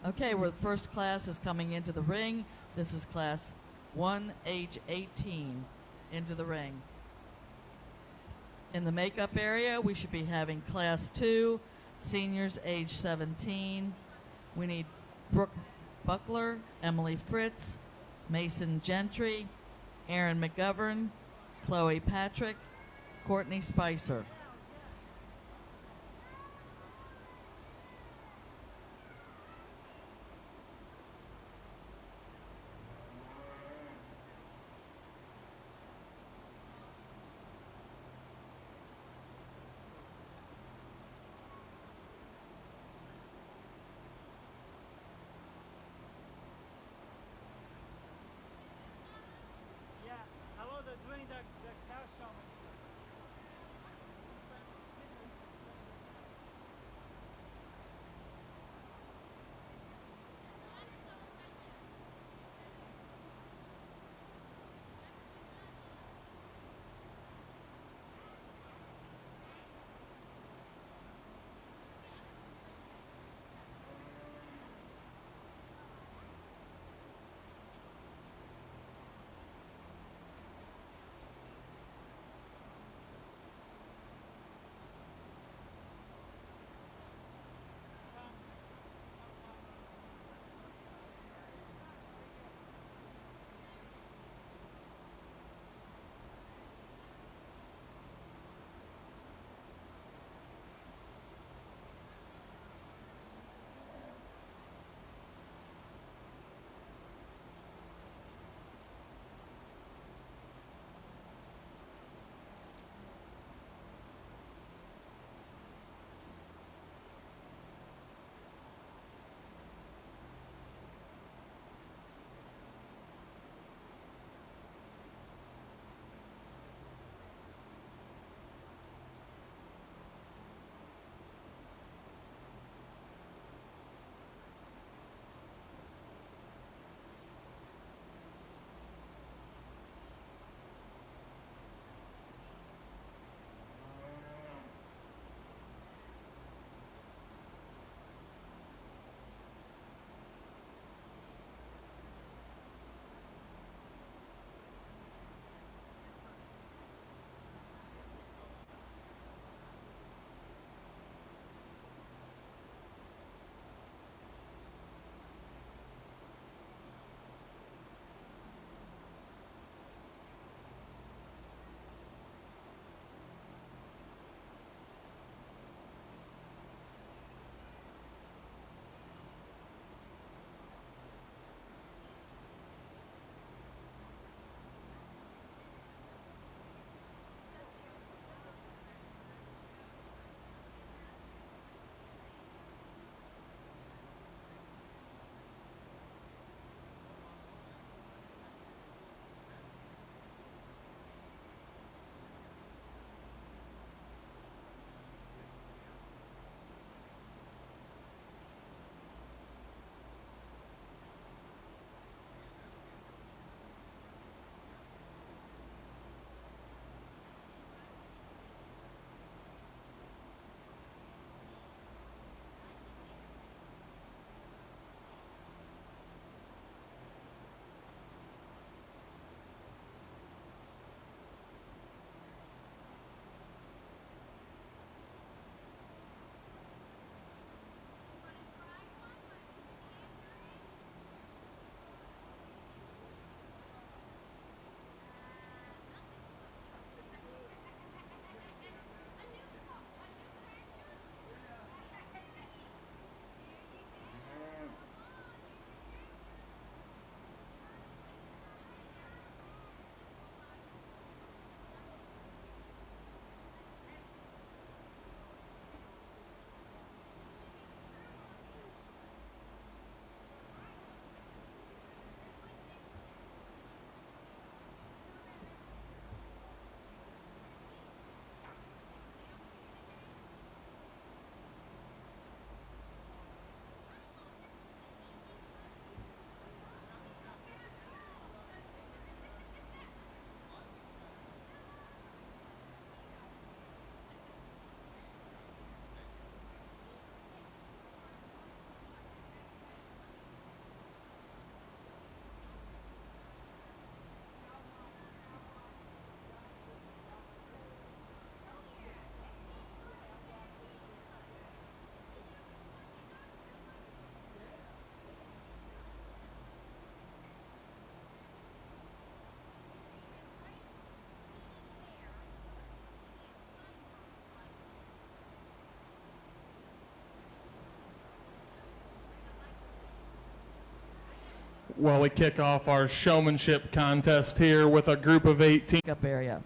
Okay, where the first class is coming into the ring. This is class 1, age 18, into the ring. In the makeup area, we should be having class 2, seniors age 17. We need Brooke Buckler, Emily Fritz, Mason Gentry, Aaron McGovern, Chloe Patrick, Courtney Spicer. Yeah, hello, they're doing the cow showmanship. while we kick off our showmanship contest here with a group of 18. Makeup area.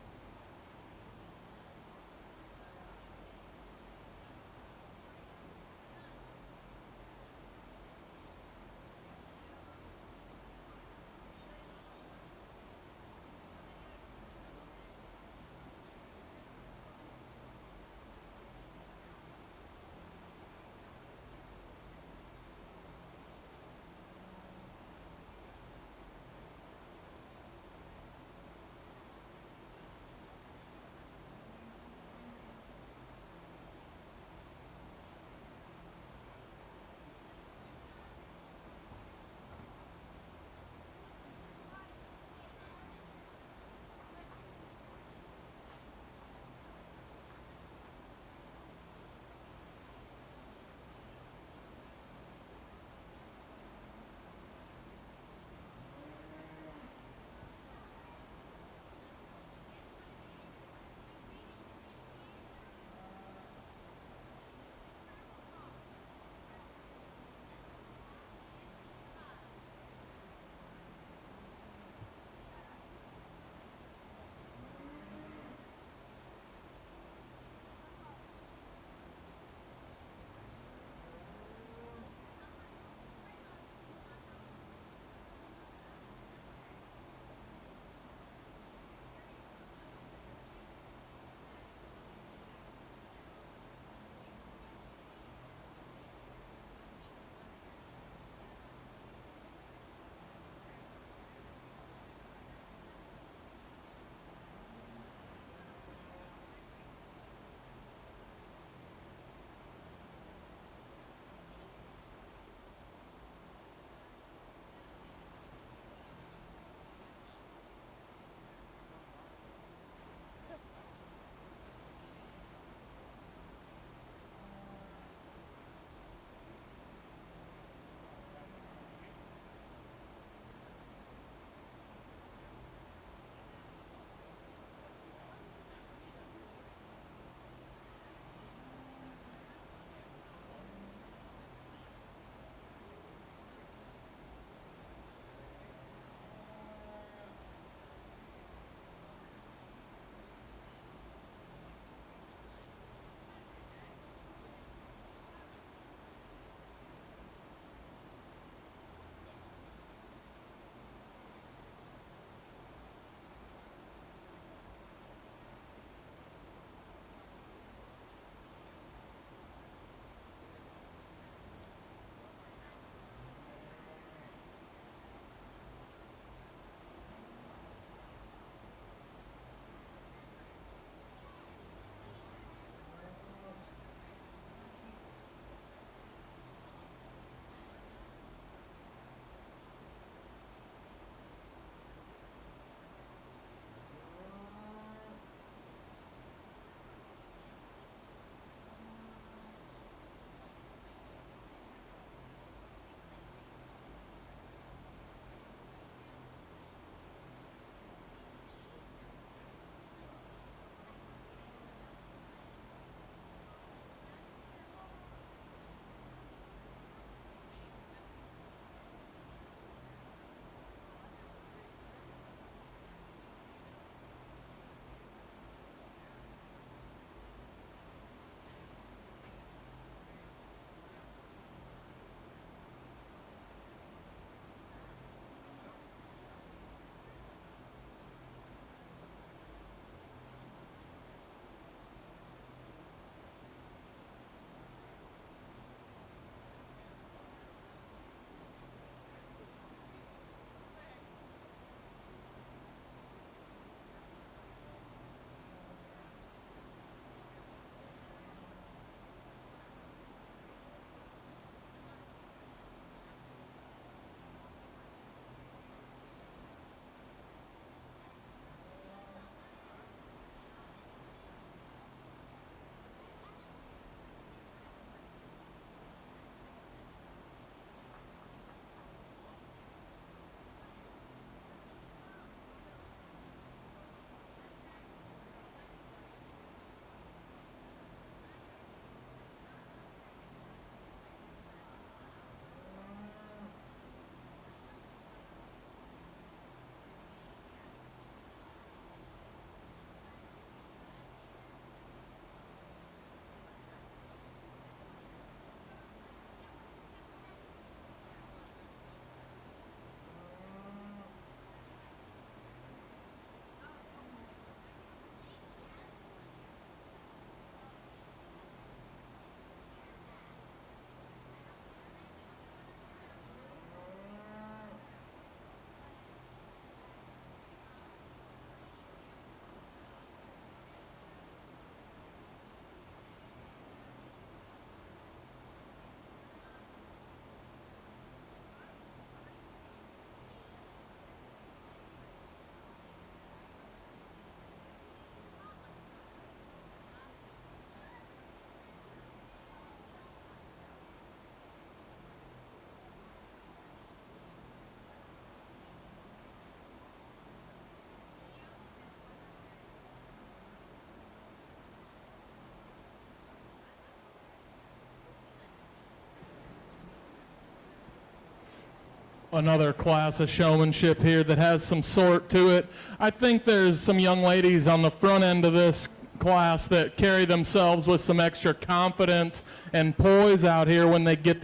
another class of showmanship here that has some sort to it. I think there's some young ladies on the front end of this class that carry themselves with some extra confidence and poise out here when they get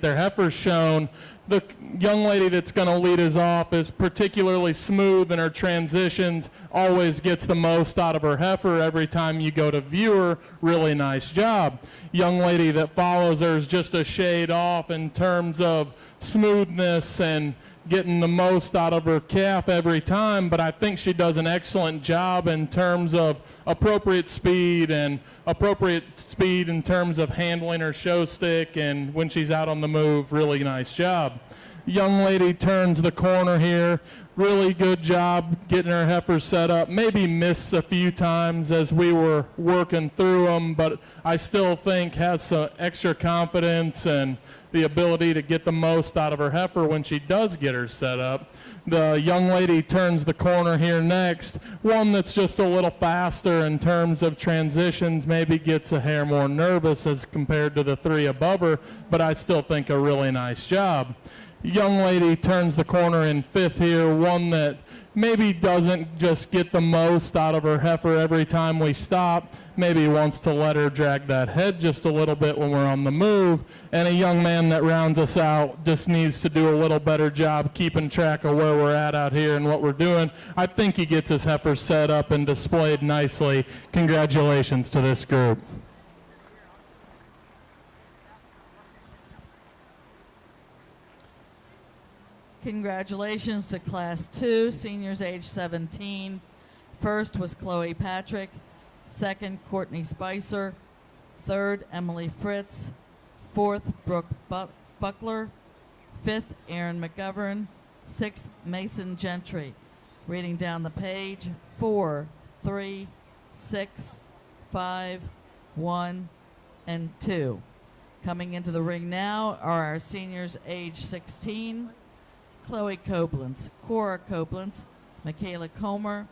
their heifers shown. The young lady that's going to lead us off is particularly smooth in her transitions, always gets the most out of her heifer every time you go to view her. Really nice job. Young lady that follows her is just a shade off in terms of smoothness and getting the most out of her calf every time, but I think she does an excellent job in terms of appropriate speed in terms of handling her show stick, and when she's out on the move, really nice job. Young lady turns the corner here. Really good job getting her heifers set up. Maybe missed a few times as we were working through them, but I still think has some extra confidence and the ability to get the most out of her heifer when she does get her set up. The young lady turns the corner here next. One that's just a little faster in terms of transitions, maybe gets a hair more nervous as compared to the three above her, but I still think a really nice job. Young lady turns the corner in fifth here, one that maybe doesn't just get the most out of her heifer every time we stop, maybe wants to let her drag that head just a little bit when we're on the move, and a young man that rounds us out just needs to do a little better job keeping track of where we're at out here and what we're doing. I think he gets his heifer set up and displayed nicely. Congratulations to this group. Congratulations to Class 2, seniors age 17. First was Chloe Patrick. Second, Courtney Spicer. Third, Emily Fritz. Fourth, Brooke Buckler. Fifth, Aaron McGovern. Sixth, Mason Gentry. Reading down the page, 4, 3, 6, 5, 1, and 2. Coming into the ring now are our seniors age 16. Chloe Koblenz, Cora Koblenz, Michaela Comer,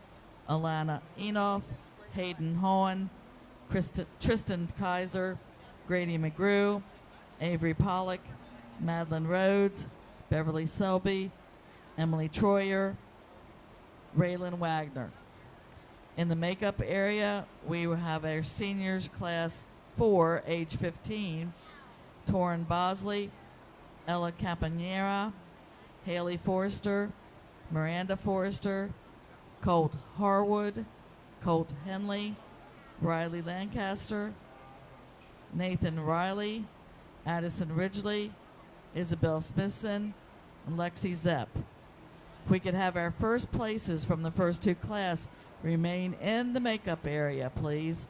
Alana Enoff, Hayden Hohen, Tristan Kaiser, Grady McGrew, Avery Pollock, Madeline Rhodes, Beverly Selby, Emily Troyer, Raylan Wagner. In the makeup area, we have our seniors class 4, age 15, Torrin Bosley, Ella Campanera, Haley Forrester, Miranda Forrester, Colt Harwood, Colt Henley, Riley Lancaster, Nathan Riley, Addison Ridgely, Isabel Smithson, and Lexi Zepp. If we could have our first places from the first two class remain in the makeup area, please.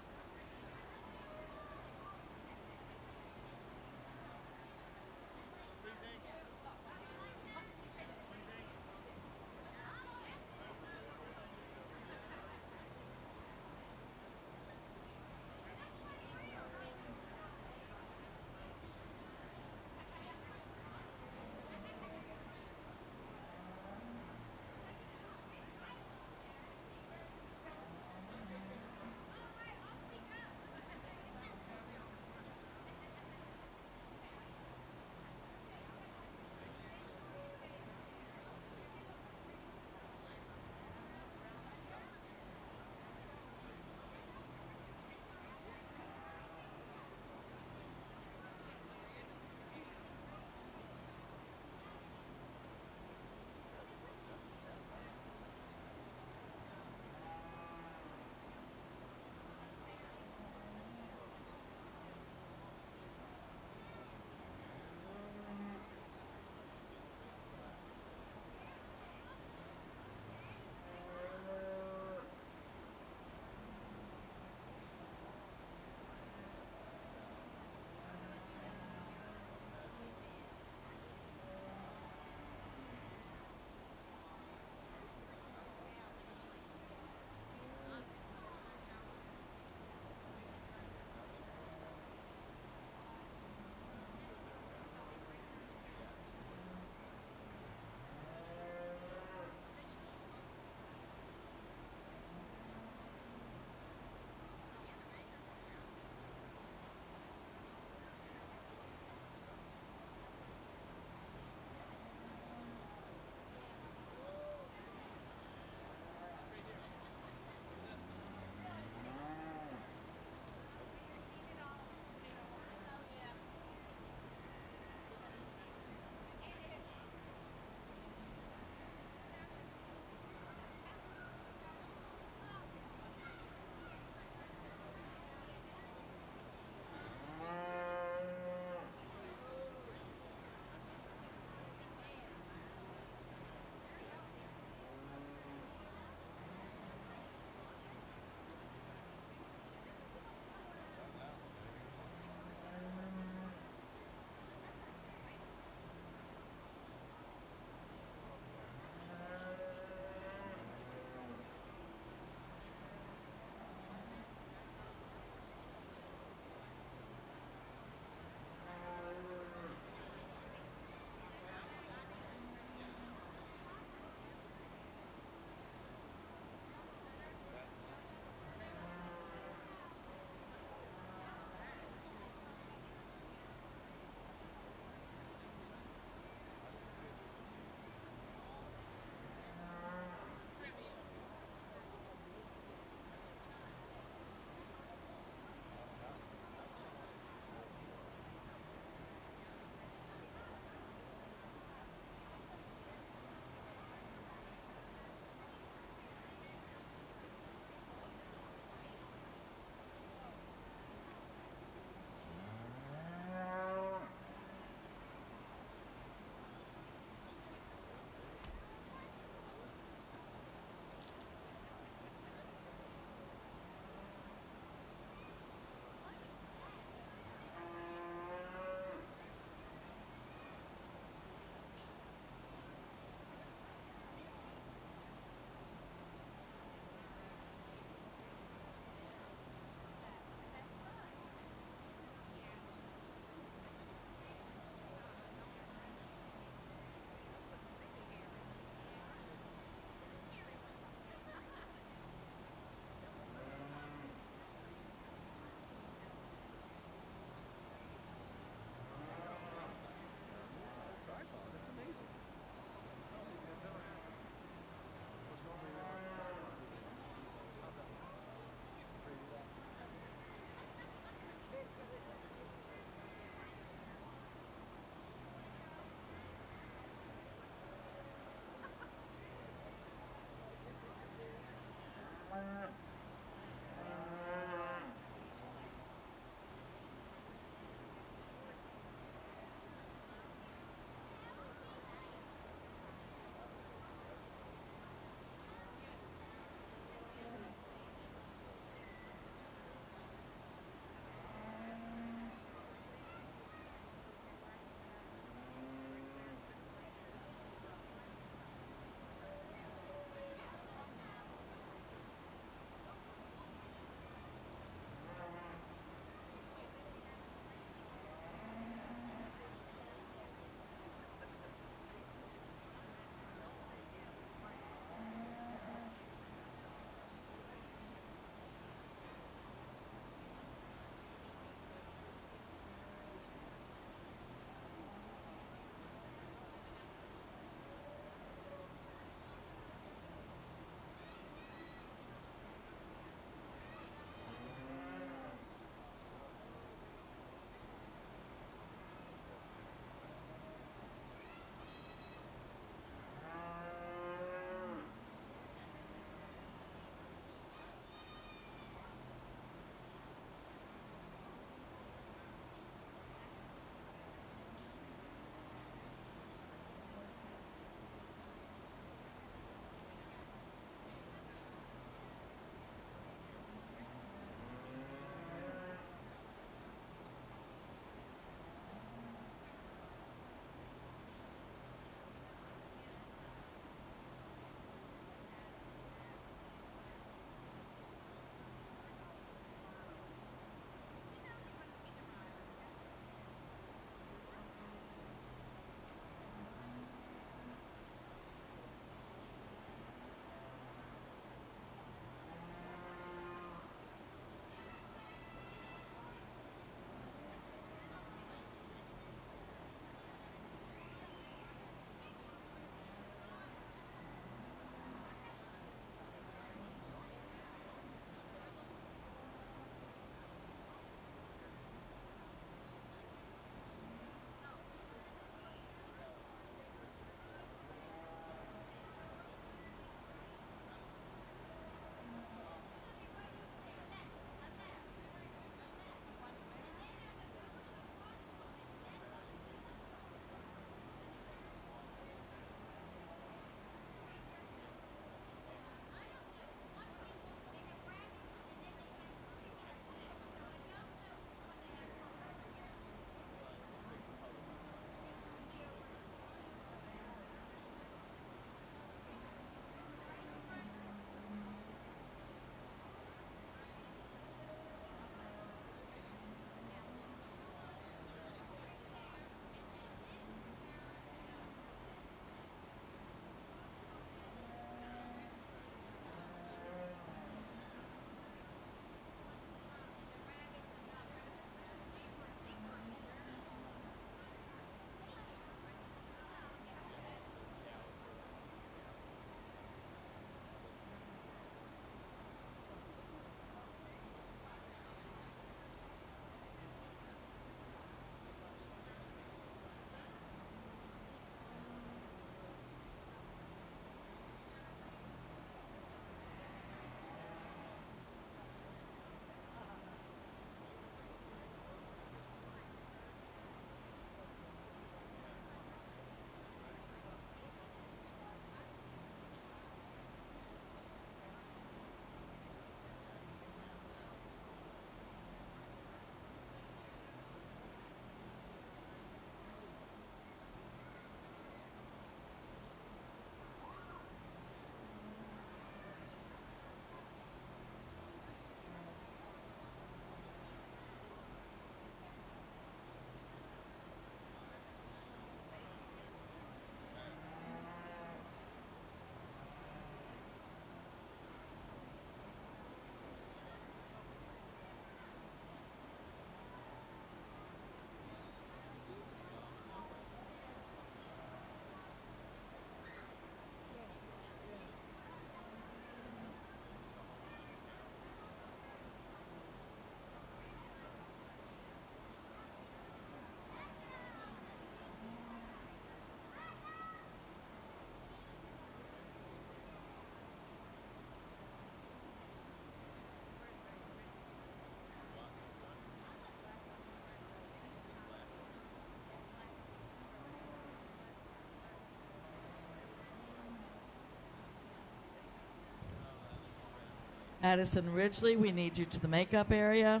Addison Ridgely, we need you to the makeup area.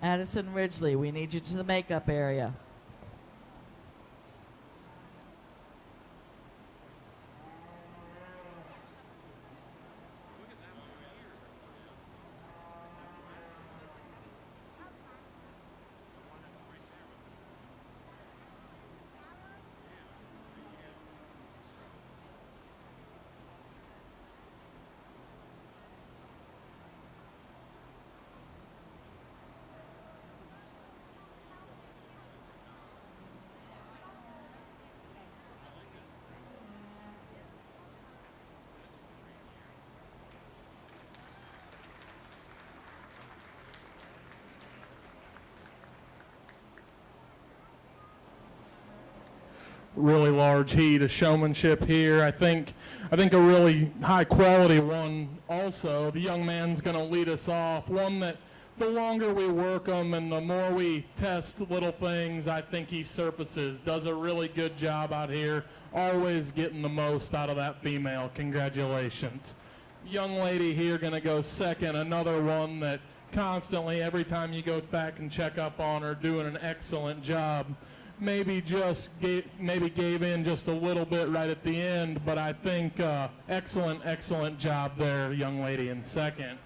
Addison Ridgely, we need you to the makeup area. Really large heat of showmanship here. I think a really high quality one also. The young man's going to lead us off. One that the longer we work him and the more we test little things, I think he surfaces. Does a really good job out here. Always getting the most out of that female. Congratulations. Young lady here going to go second. Another one that constantly, every time you go back and check up on her, doing an excellent job. Maybe gave in just a little bit right at the end, but I think excellent job there, young lady in second.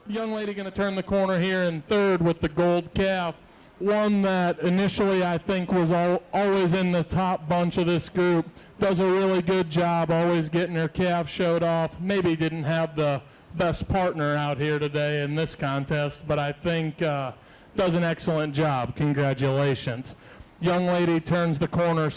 Young lady going to turn the corner here in third with the gold calf. One that initially I think was always in the top bunch of this group. Does a really good job, always getting her calf showed off. Maybe didn't have the best partner out here today in this contest, but I think does an excellent job. Congratulations. Young lady turns the corner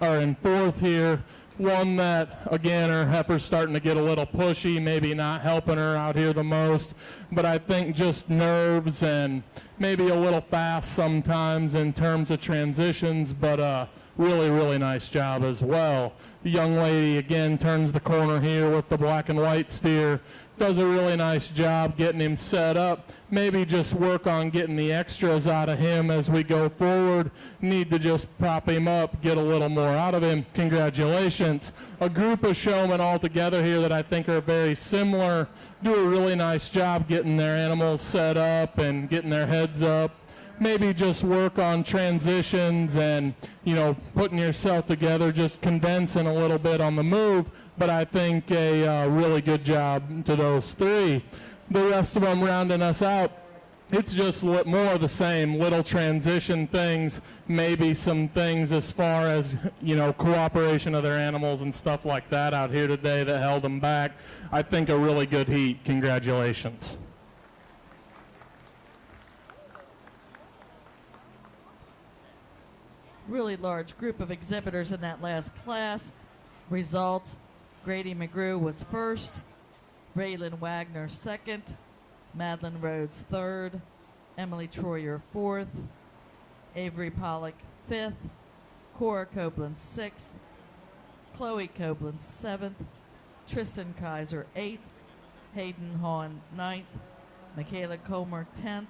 in fourth here. One that, again, her heifer's starting to get a little pushy, maybe not helping her out here the most, but I think just nerves and maybe a little fast sometimes in terms of transitions, but really nice job as well. The young lady, again, turns the corner here with the black and white steer. Does a really nice job getting him set up. Maybe just work on getting the extras out of him as we go forward. Need to just prop him up, get a little more out of him. Congratulations. A group of showmen all together here that I think are very similar. Do a really nice job getting their animals set up and getting their heads up. Maybe just work on transitions and, putting yourself together, just condensing a little bit on the move. But I think a really good job to those three. The rest of them rounding us out, it's just more of the same, little transition things, maybe some things as far as, cooperation of their animals and stuff like that out here today that held them back. I think a really good heat. Congratulations. Really large group of exhibitors in that last class. Results: Grady McGrew was first, Raylan Wagner second, Madeline Rhodes third, Emily Troyer fourth, Avery Pollock fifth, Cora Copeland sixth, Chloe Copeland seventh, Tristan Kaiser eighth, Hayden Hahn ninth, Michaela Comer 10th,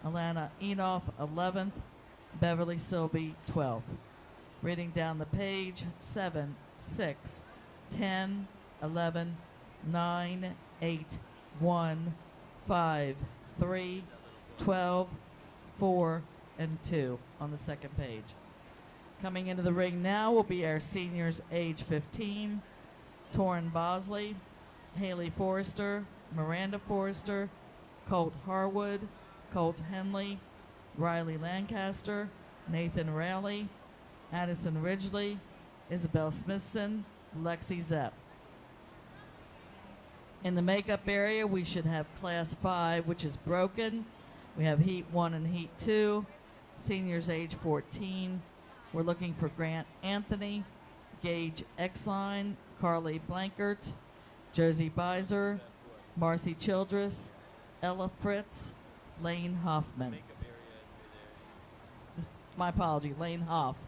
Alana Enoff 11th, Beverly Silby 12th. Reading down the page: 7, 6, 10, 11, 9, 8, 1, 5, 3, 12, 4, and 2 on the second page. Coming into the ring now will be our seniors age 15, Torrin Bosley, Haley Forrester, Miranda Forrester, Colt Harwood, Colt Henley, Riley Lancaster, Nathan Rowley, Addison Ridgely, Isabel Smithson, Lexi Zepp. In the makeup area, we should have Class 5, which is broken. We have Heat 1 and Heat 2, seniors age 14. We're looking for Grant Anthony, Gage Exline, Carly Blankert, Josie Beiser, Marcy Childress, Ella Fritz, Lane Hoffman. My apology, Lane Hoff.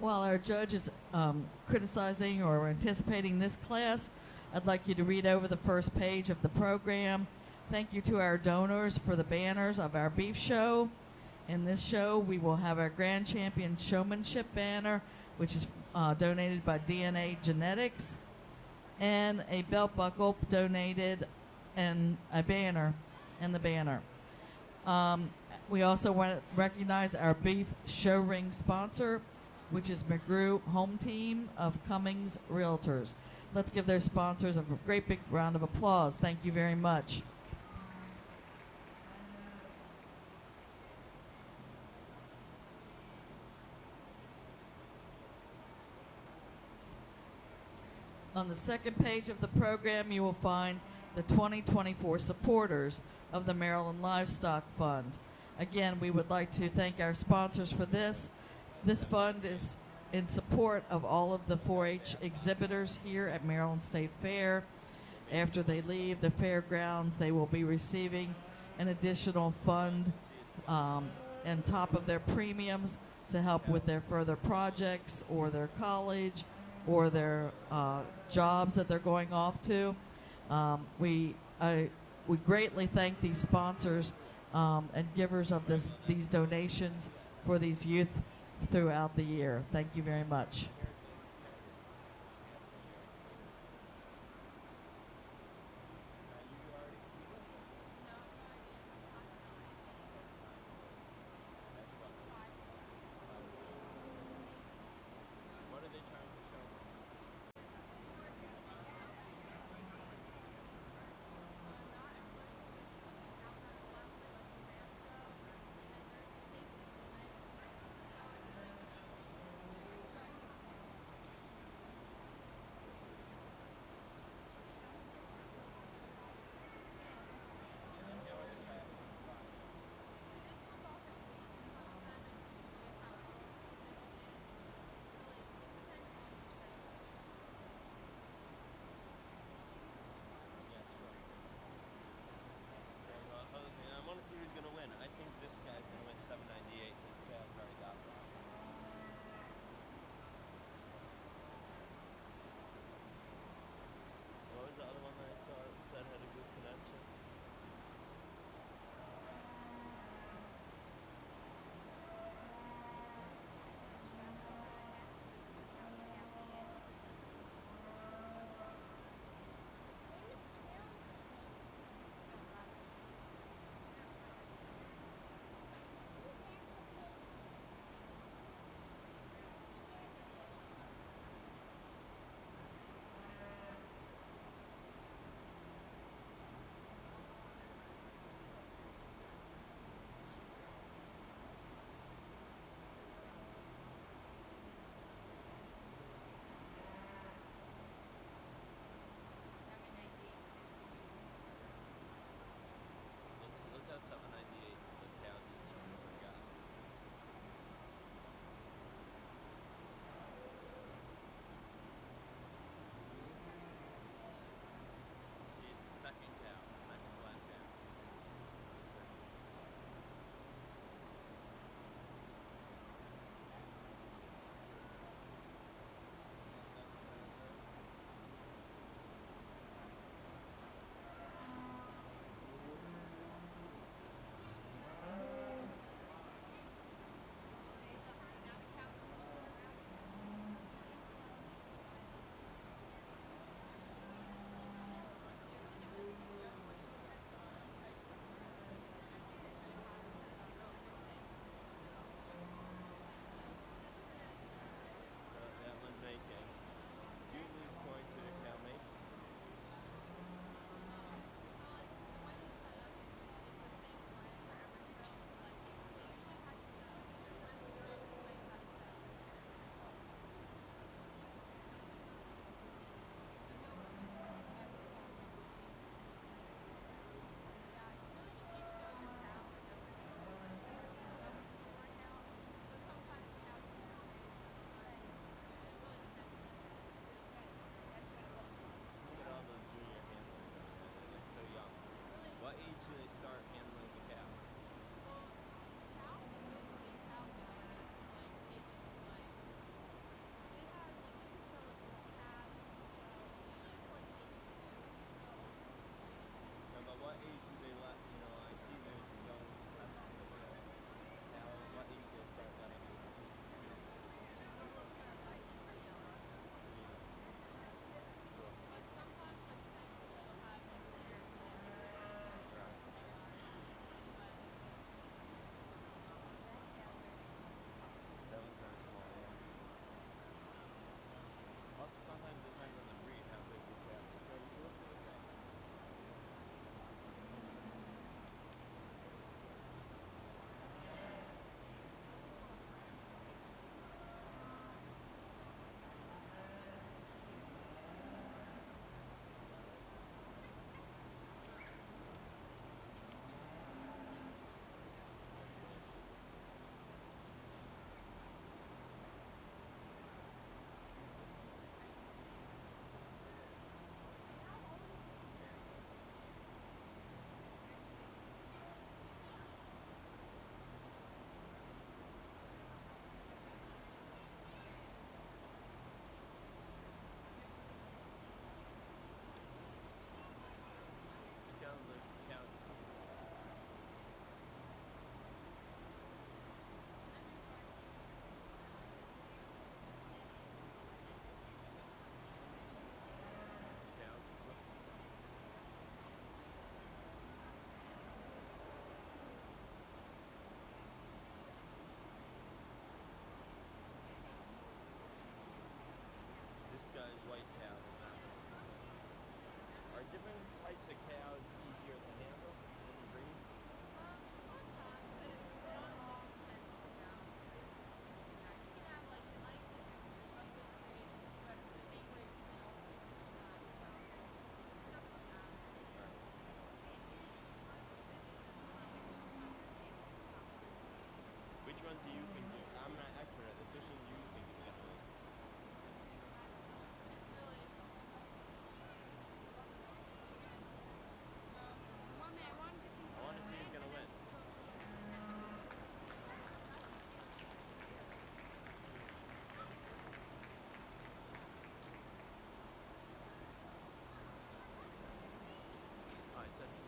While our judge is criticizing or anticipating this class, I'd like you to read over the first page of the program. Thank you to our donors for the banners of our beef show. In this show, we will have our Grand Champion Showmanship banner, which is donated by DNA Genetics, and a belt buckle donated, and a banner, and the banner. We also want to recognize our beef show ring sponsor, which is McGrew Home Team of Cummings Realtors. Let's give their sponsors a great big round of applause. Thank you very much. On the second page of the program, you will find the 2024 supporters of the Maryland Livestock Fund. Again, we would like to thank our sponsors for this. This fund is in support of all of the 4-H exhibitors here at Maryland State Fair. After they leave the fairgrounds, they will be receiving an additional fund on top of their premiums to help with their further projects or their college or their jobs that they're going off to. We greatly thank these sponsors and givers of these donations for these youth throughout the year. Thank you very much.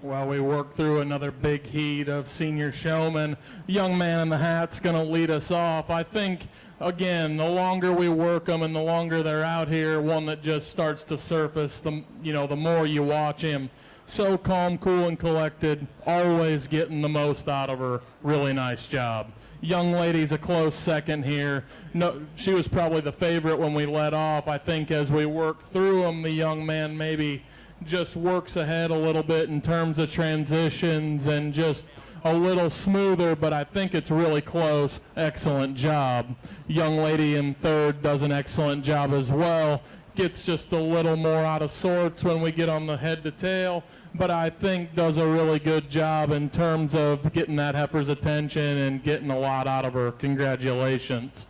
While we work through another big heat of senior showmen, young man in the hat's going to lead us off. I think, again, the longer we work them and the longer they're out here, one that just starts to surface, the more you watch him. So calm, cool, and collected, always getting the most out of her. Really nice job. Young lady's a close second here. No, she was probably the favorite when we let off. I think as we work through them, the young man maybe just works ahead a little bit in terms of transitions and just a little smoother, but I think it's really close. Excellent job. Young lady in third does an excellent job as well. Gets just a little more out of sorts when we get on the head to tail, but I think does a really good job in terms of getting that heifer's attention and getting a lot out of her. Congratulations.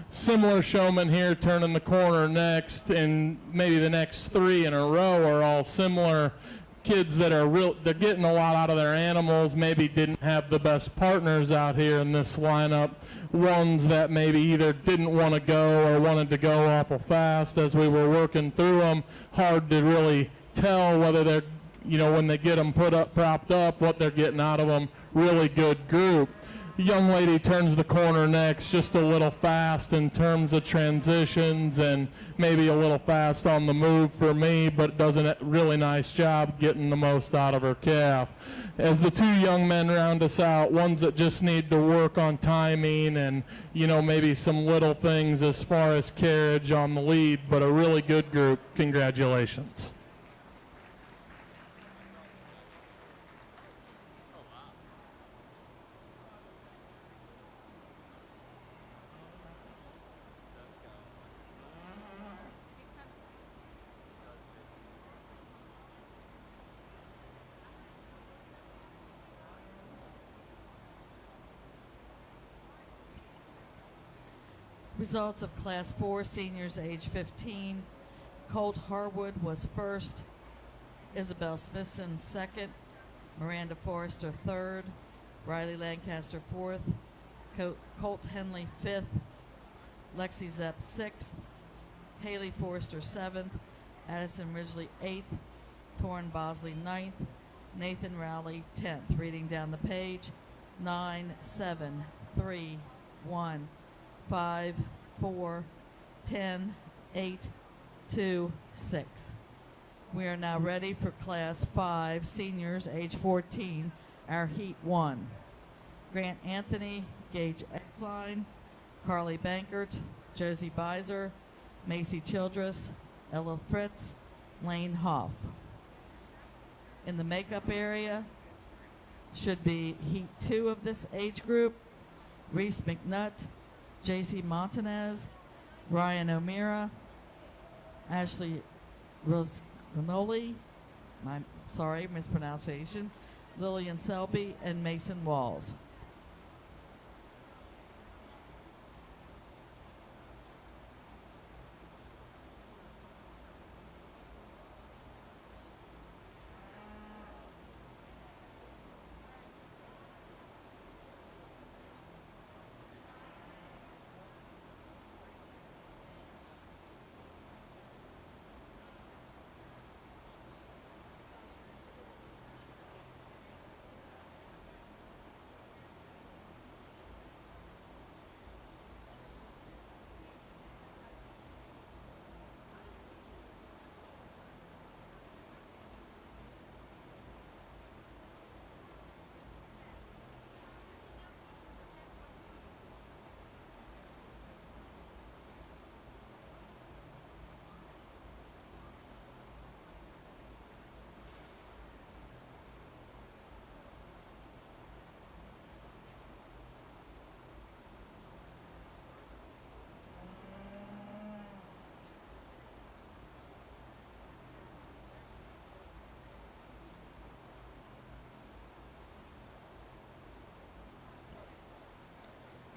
Similar showman here turning the corner next, and maybe the next three in a row are all similar kids that they're getting a lot out of their animals, maybe didn't have the best partners out here in this lineup, ones that maybe either didn't want to go or wanted to go awful fast as we were working through them. Hard to really tell whether they're, when they get them propped up, what they're getting out of them. Really good group. Young lady turns the corner next, just a little fast in terms of transitions and maybe a little fast on the move for me, but does a really nice job getting the most out of her calf. As the two young men round us out, ones that just need to work on timing and, maybe some little things as far as carriage on the lead, but a really good group. Congratulations. Results of Class 4 seniors age 15. Colt Harwood was first, Isabel Smithson second, Miranda Forrester third, Riley Lancaster fourth, Colt Henley fifth, Lexi Zepp sixth, Haley Forrester seventh, Addison Ridgely eighth, Torrin Bosley ninth, Nathan Rowley 10th. Reading down the page, 9, 7, 3, 1, 5, 4, 10, 8, 2, 6. We are now ready for Class 5 seniors age 14, our Heat 1. Grant Anthony, Gage Exline, Carly Bankert, Josie Beiser, Macy Childress, Ella Fritz, Lane Hoff. In the makeup area should be Heat 2 of this age group, Reese McNutt, J.C. Montanez, Ryan O'Meara, Ashley Rosganoli, I'm sorry, mispronunciation, Lillian Selby, and Mason Walls.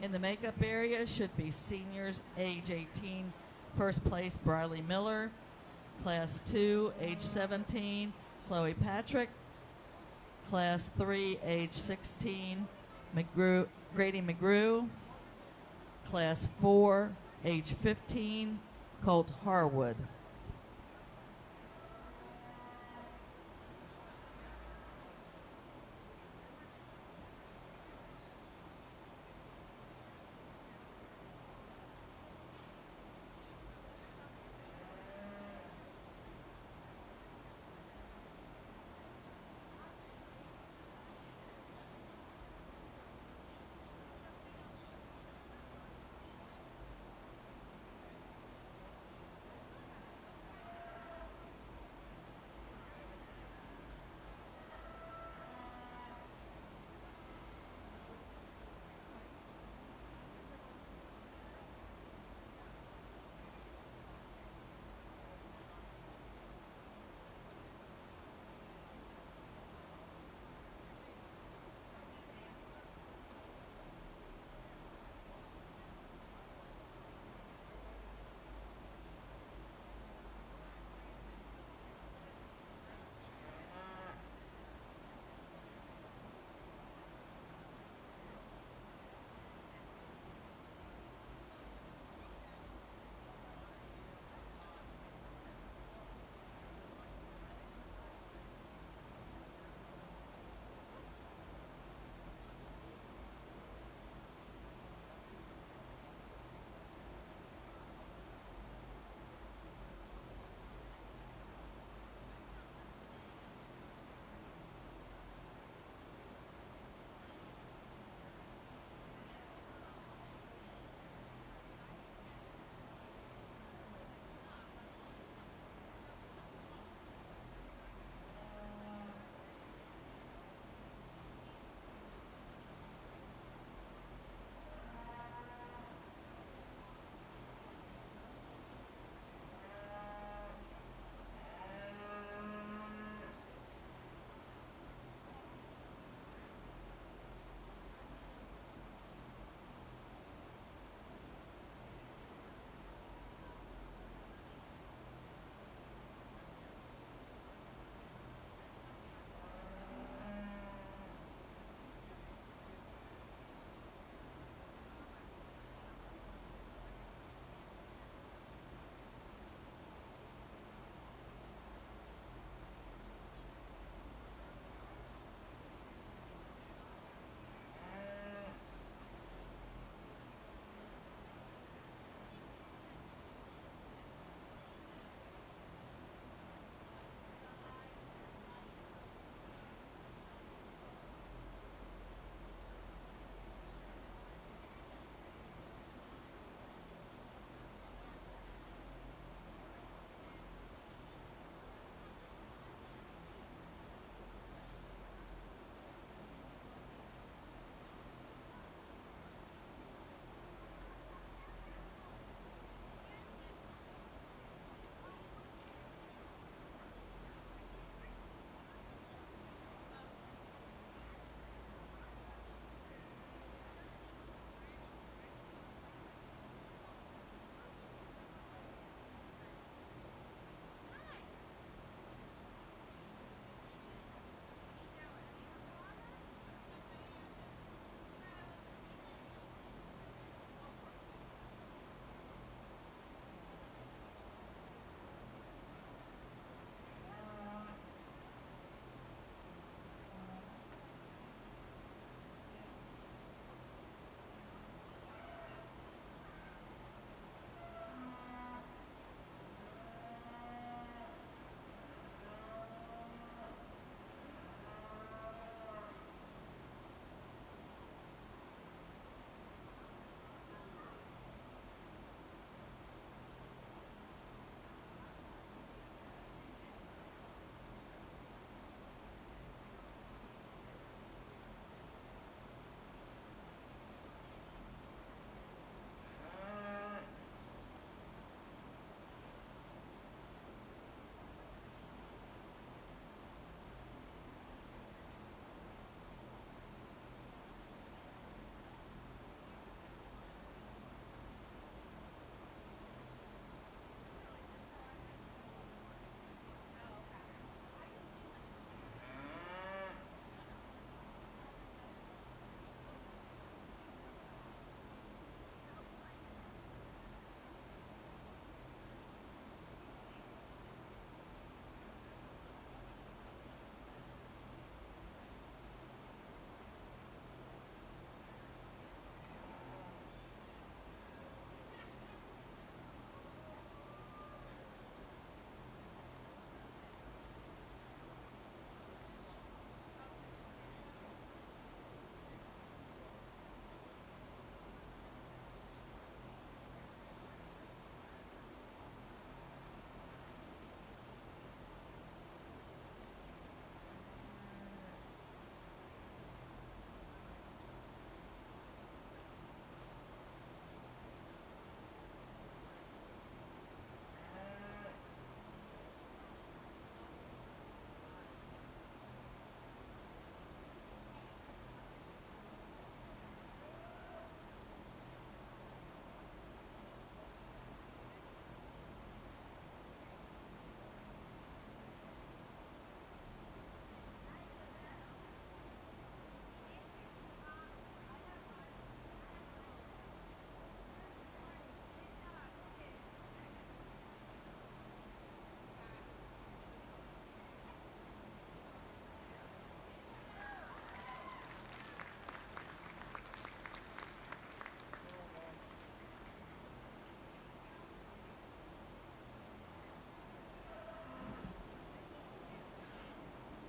In the makeup area should be seniors age 18. First place, Briley Miller. Class 2, age 17, Chloe Patrick. Class 3, age 16, Grady McGrew. Class 4, age 15, Colt Harwood.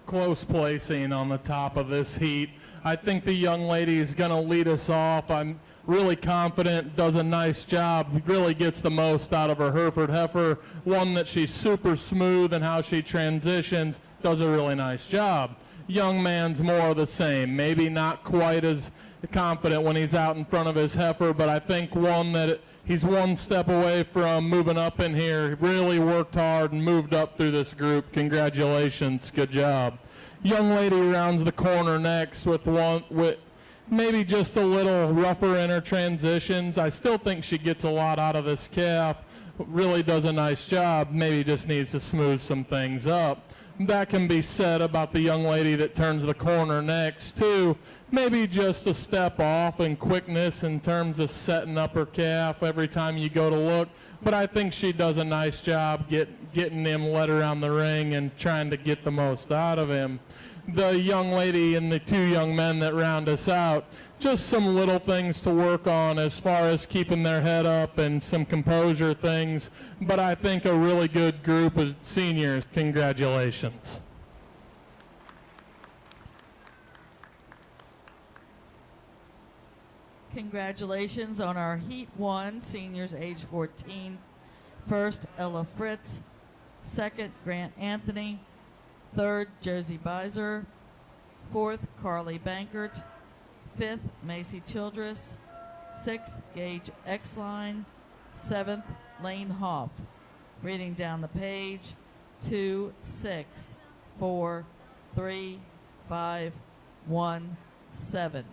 close placing on the top of this heat. I think the young lady is going to lead us off. I'm really confident, does a nice job, really gets the most out of her Hereford heifer. One that she's super smooth and how she transitions, does a really nice job. Young man's more of the same, maybe not quite as confident when he's out in front of his heifer, but I think one that he's one step away from moving up in here. Really worked hard and moved up through this group. Congratulations, good job. Young lady rounds the corner next with maybe just a little rougher in her transitions. I still think she gets a lot out of this calf. Really does a nice job. Maybe just needs to smooth some things up. That can be said about the young lady that turns the corner next too. Maybe just a step off in quickness in terms of setting up her calf every time you go to look. But I think she does a nice job getting him led around the ring and trying to get the most out of him. The young lady and the two young men that round us out, just some little things to work on as far as keeping their head up and some composure things. But I think a really good group of seniors. Congratulations. Congratulations on our Heat 1 seniors age 14. First, Ella Fritz. Second, Grant Anthony. Third, Josie Beiser. Fourth, Carly Bankert. Fifth, Macy Childress. Sixth, Gage Exline. Seventh, Lane Hoff. Reading down the page, 2, 6, 4, 3, 5, 1, 7.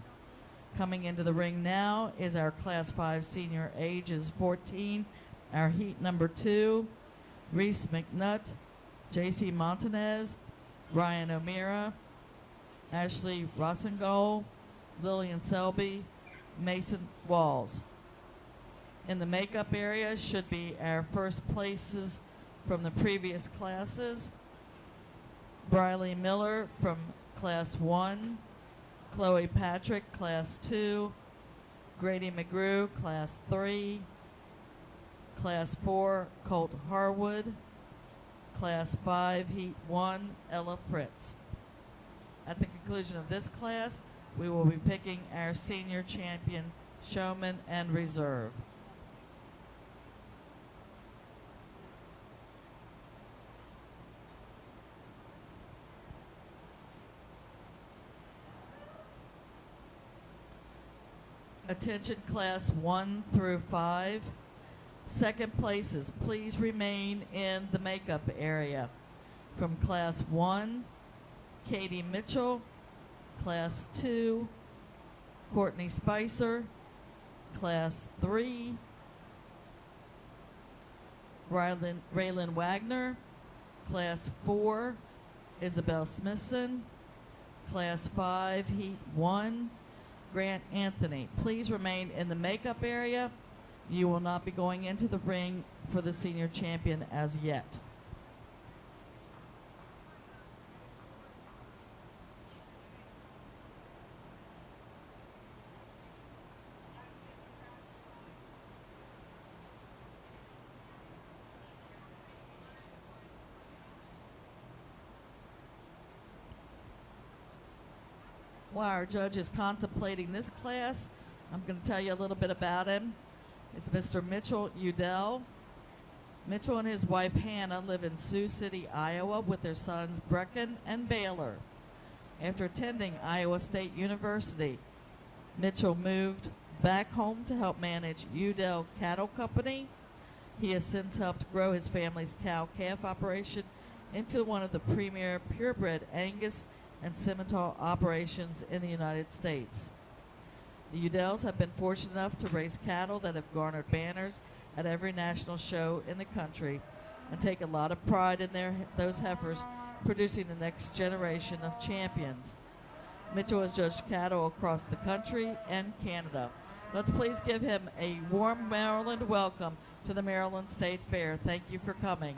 Coming into the ring now is our Class 5 senior ages 14. Our heat number 2, Reese McNutt, J.C. Montanez, Ryan O'Meara, Ashley Rossengol, Lillian Selby, Mason Walls. In the makeup area should be our first places from the previous classes. Briley Miller from Class 1, Chloe Patrick, Class 2, Grady McGrew, Class 3, Class 4, Colt Harwood, Class 5, Heat 1, Ella Fritz. At the conclusion of this class, we will be picking our senior champion, showman, and reserve. Attention Class 1 through 5. Second places, please remain in the makeup area. From Class 1, Katie Mitchell. Class 2, Courtney Spicer. Class 3, Raylan Wagner. Class 4, Isabel Smithson. Class 5, Heat 1, Grant Anthony. Please remain in the makeup area. You will not be going into the ring for the senior champion as yet. While our judge is contemplating this class, I'm going to tell you a little bit about him. It's Mr. Mitchell Udell. Mitchell and his wife Hannah live in Sioux City, Iowa with their sons Brecken and Baylor. After attending Iowa State University, Mitchell moved back home to help manage Udell Cattle Company. He has since helped grow his family's cow-calf operation into one of the premier purebred Angus and Simmental operations in the United States. The Udells have been fortunate enough to raise cattle that have garnered banners at every national show in the country and take a lot of pride in those heifers producing the next generation of champions. Mitchell has judged cattle across the country and Canada. Let's please give him a warm Maryland welcome to the Maryland State Fair. Thank you for coming.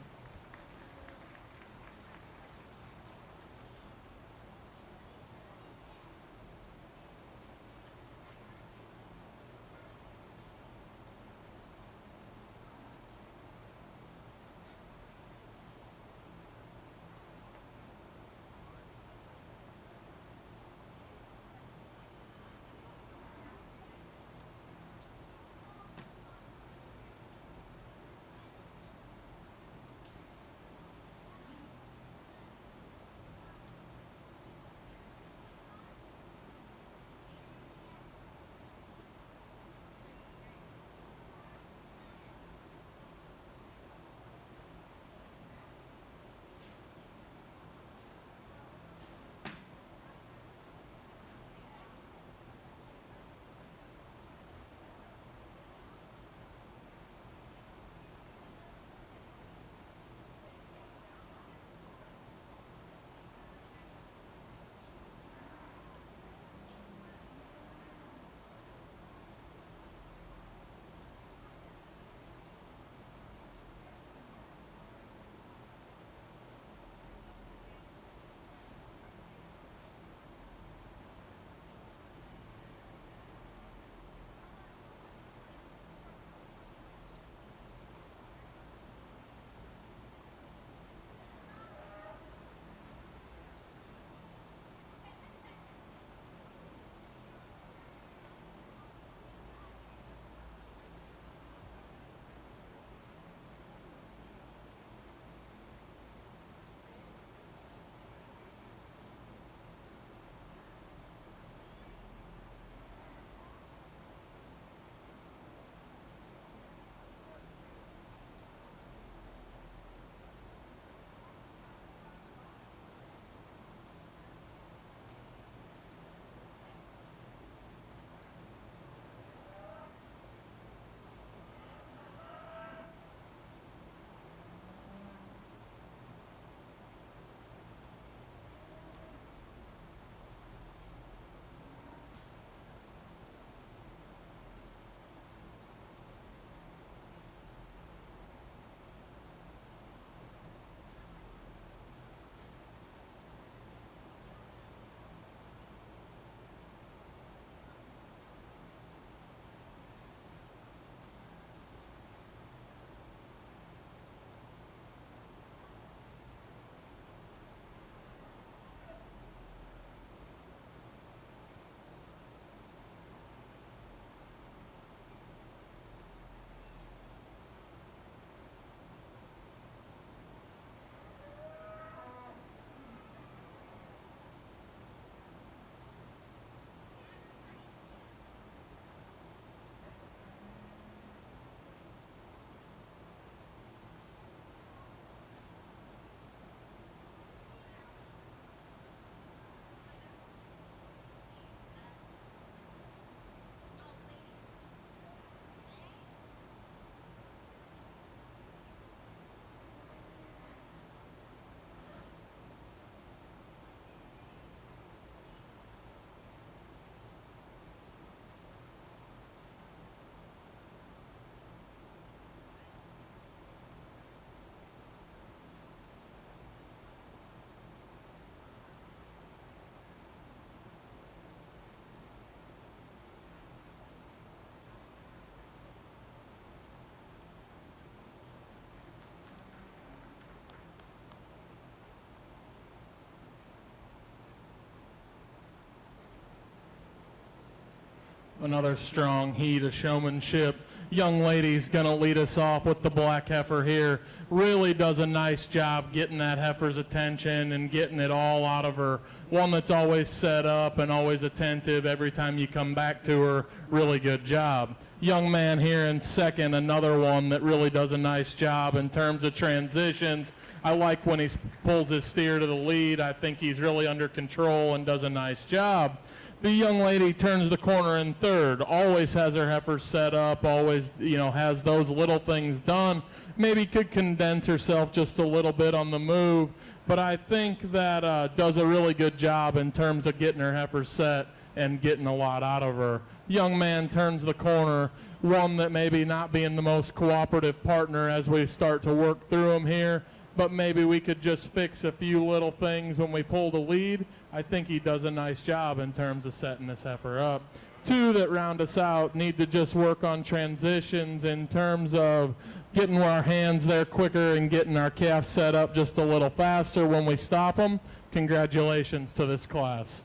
Another strong heat of showmanship. Young lady's going to lead us off with the black heifer here. Really does a nice job getting that heifer's attention and getting it all out of her. One that's always set up and always attentive every time you come back to her. Really good job. Young man here in second, another one that really does a nice job in terms of transitions. I like when he pulls his steer to the lead. I think he's really under control and does a nice job. The young lady turns the corner in third, always has her heifers set up, always, has those little things done. Maybe could condense herself just a little bit on the move, but I think that does a really good job in terms of getting her heifers set and getting a lot out of her. Young man turns the corner, one that maybe not being the most cooperative partner as we start to work through him here, but maybe we could just fix a few little things when we pull the lead. I think he does a nice job in terms of setting this heifer up. Two that round us out need to just work on transitions in terms of getting our hands there quicker and getting our calf set up just a little faster when we stop them. Congratulations to this class.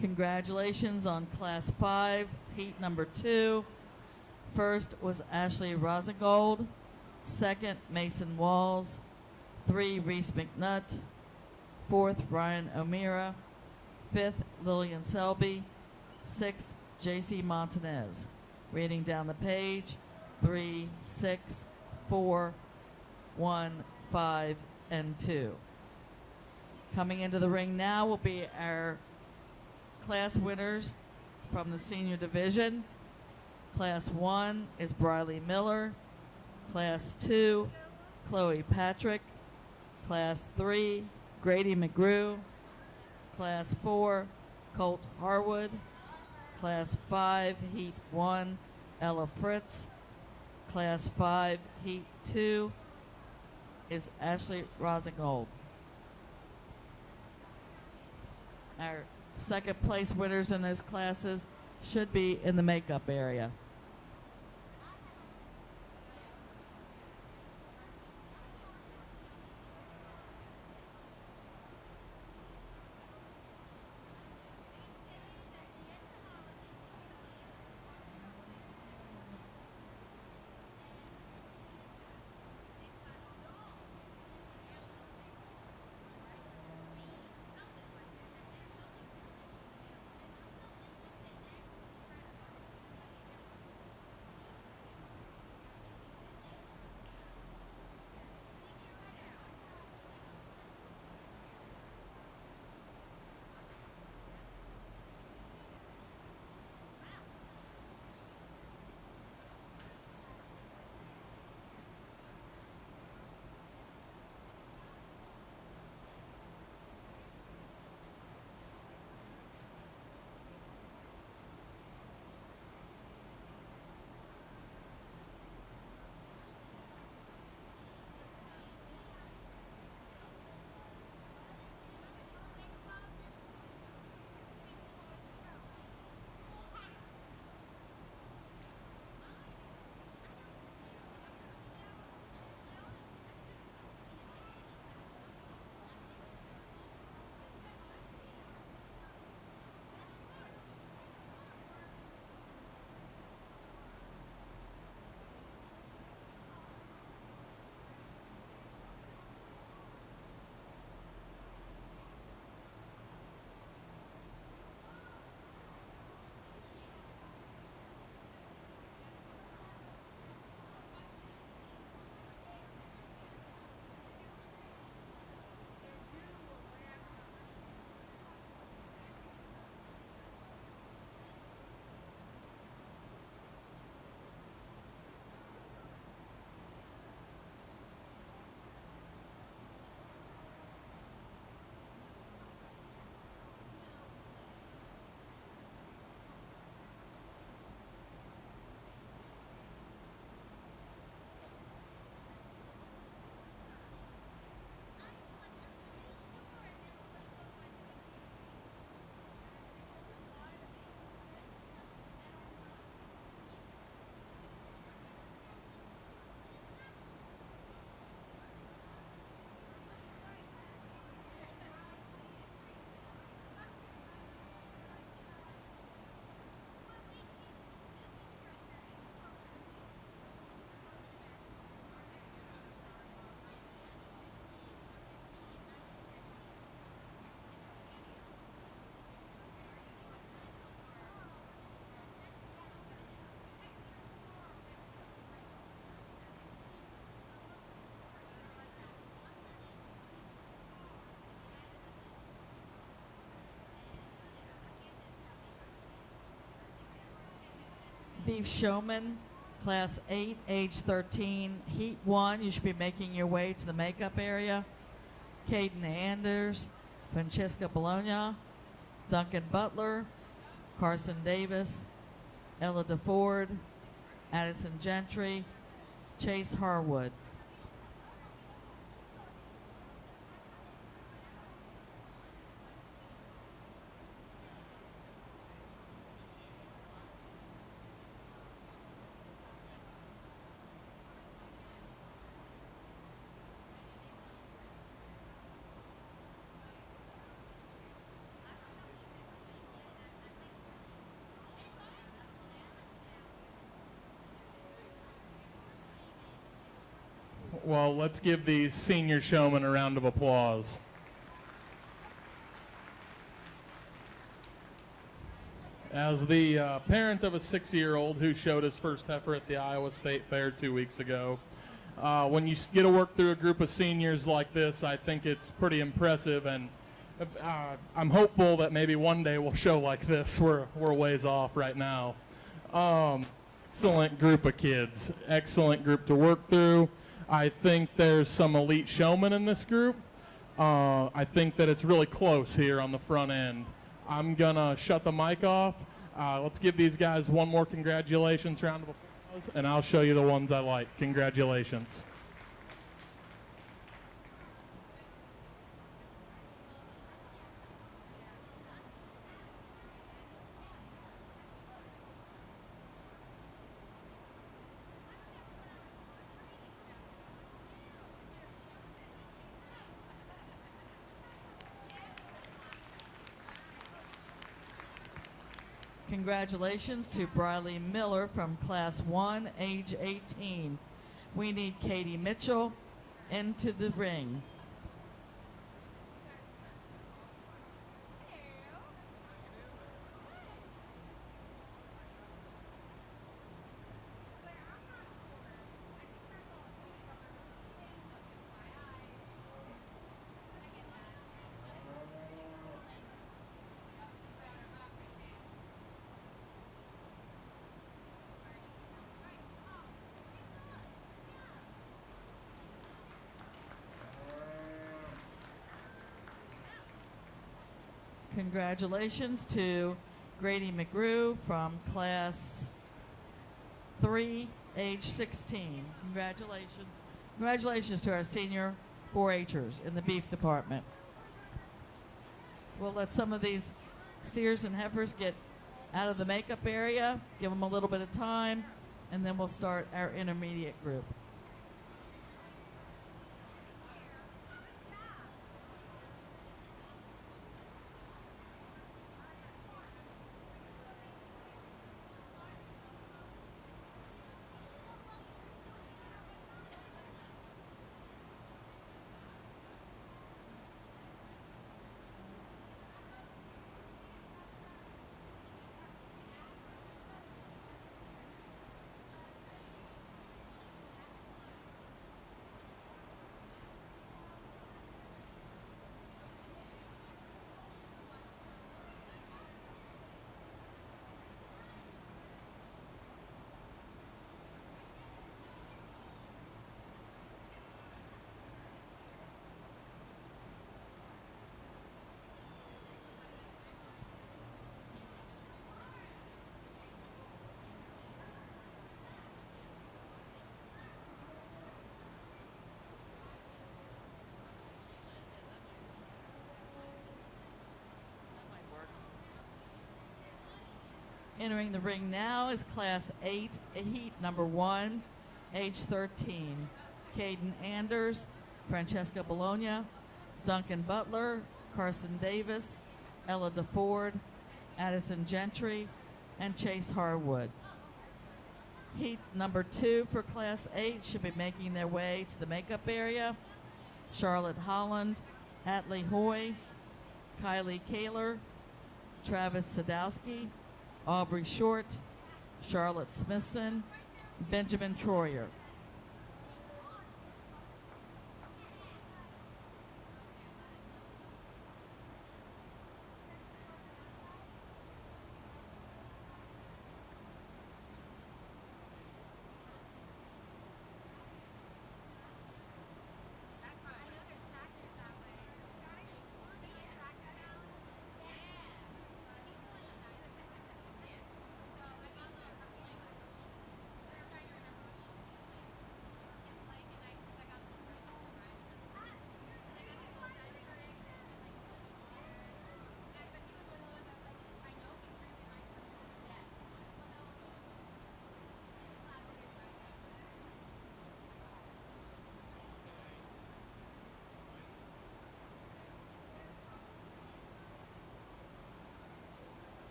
Congratulations on Class 5, heat number 2. First was Ashley Rosengold. Second, Mason Walls. 3, Reese McNutt. 4th, Ryan O'Meara. 5th, Lillian Selby. 6th, J.C. Montanez. Reading down the page, 3, 6, 4, 1, 5, and 2. Coming into the ring now will be our class winners from the senior division. Class 1 is Briley Miller. Class 2, Chloe Patrick. Class 3, Grady McGrew. Class 4, Colt Harwood. Class 5, Heat 1, Ella Fritz. Class 5, Heat 2 is Ashley Rosengold. Our second place winners in those classes should be in the makeup area. Beef Showman, Class 8, age 13, Heat 1. You should be making your way to the makeup area. Caden Anders, Francesca Bologna, Duncan Butler, Carson Davis, Ella DeFord, Addison Gentry, Chase Harwood. Well, let's give these senior showmen a round of applause. As the parent of a 6-year-old who showed his first heifer at the Iowa State Fair 2 weeks ago, when you get to work through a group of seniors like this, I think it's pretty impressive, and I'm hopeful that maybe one day we'll show like this. We're ways off right now. Excellent group of kids. Excellent group to work through. I think there's some elite showmen in this group. I think that it's really close here on the front end. I'm going to shut the mic off. Let's give these guys one more congratulations round of applause, and I'll show you the ones I like. Congratulations. Congratulations to Briley Miller from Class 1, age 18. We need Katie Mitchell into the ring. Congratulations to Grady McGrew from Class 3, age 16. Congratulations. Congratulations to our senior 4-H'ers in the beef department. We'll let some of these steers and heifers get out of the makeup area, give them a little bit of time, and then we'll start our intermediate group. Entering the ring now is Class 8, Heat number 1, age 13. Caden Anders, Francesca Bologna, Duncan Butler, Carson Davis, Ella DeFord, Addison Gentry, and Chase Harwood. Heat number 2 for Class 8 should be making their way to the makeup area. Charlotte Holland, Atlee Hoy, Kylie Kaler, Travis Sadowski, Aubrey Short, Charlotte Smithson, Benjamin Troyer.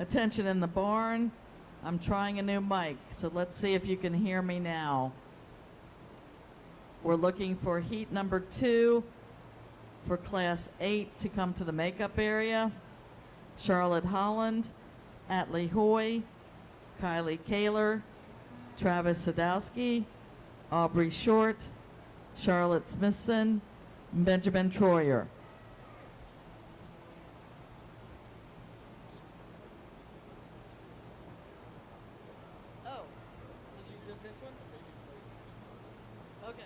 Attention in the barn. I'm trying a new mic, so let's see if you can hear me now. We're looking for heat number 2 for Class 8 to come to the makeup area. Charlotte Holland, Atlee Hoy, Kylie Kaler, Travis Sadowski, Aubrey Short, Charlotte Smithson, and Benjamin Troyer. Oh, so she said this one? Okay.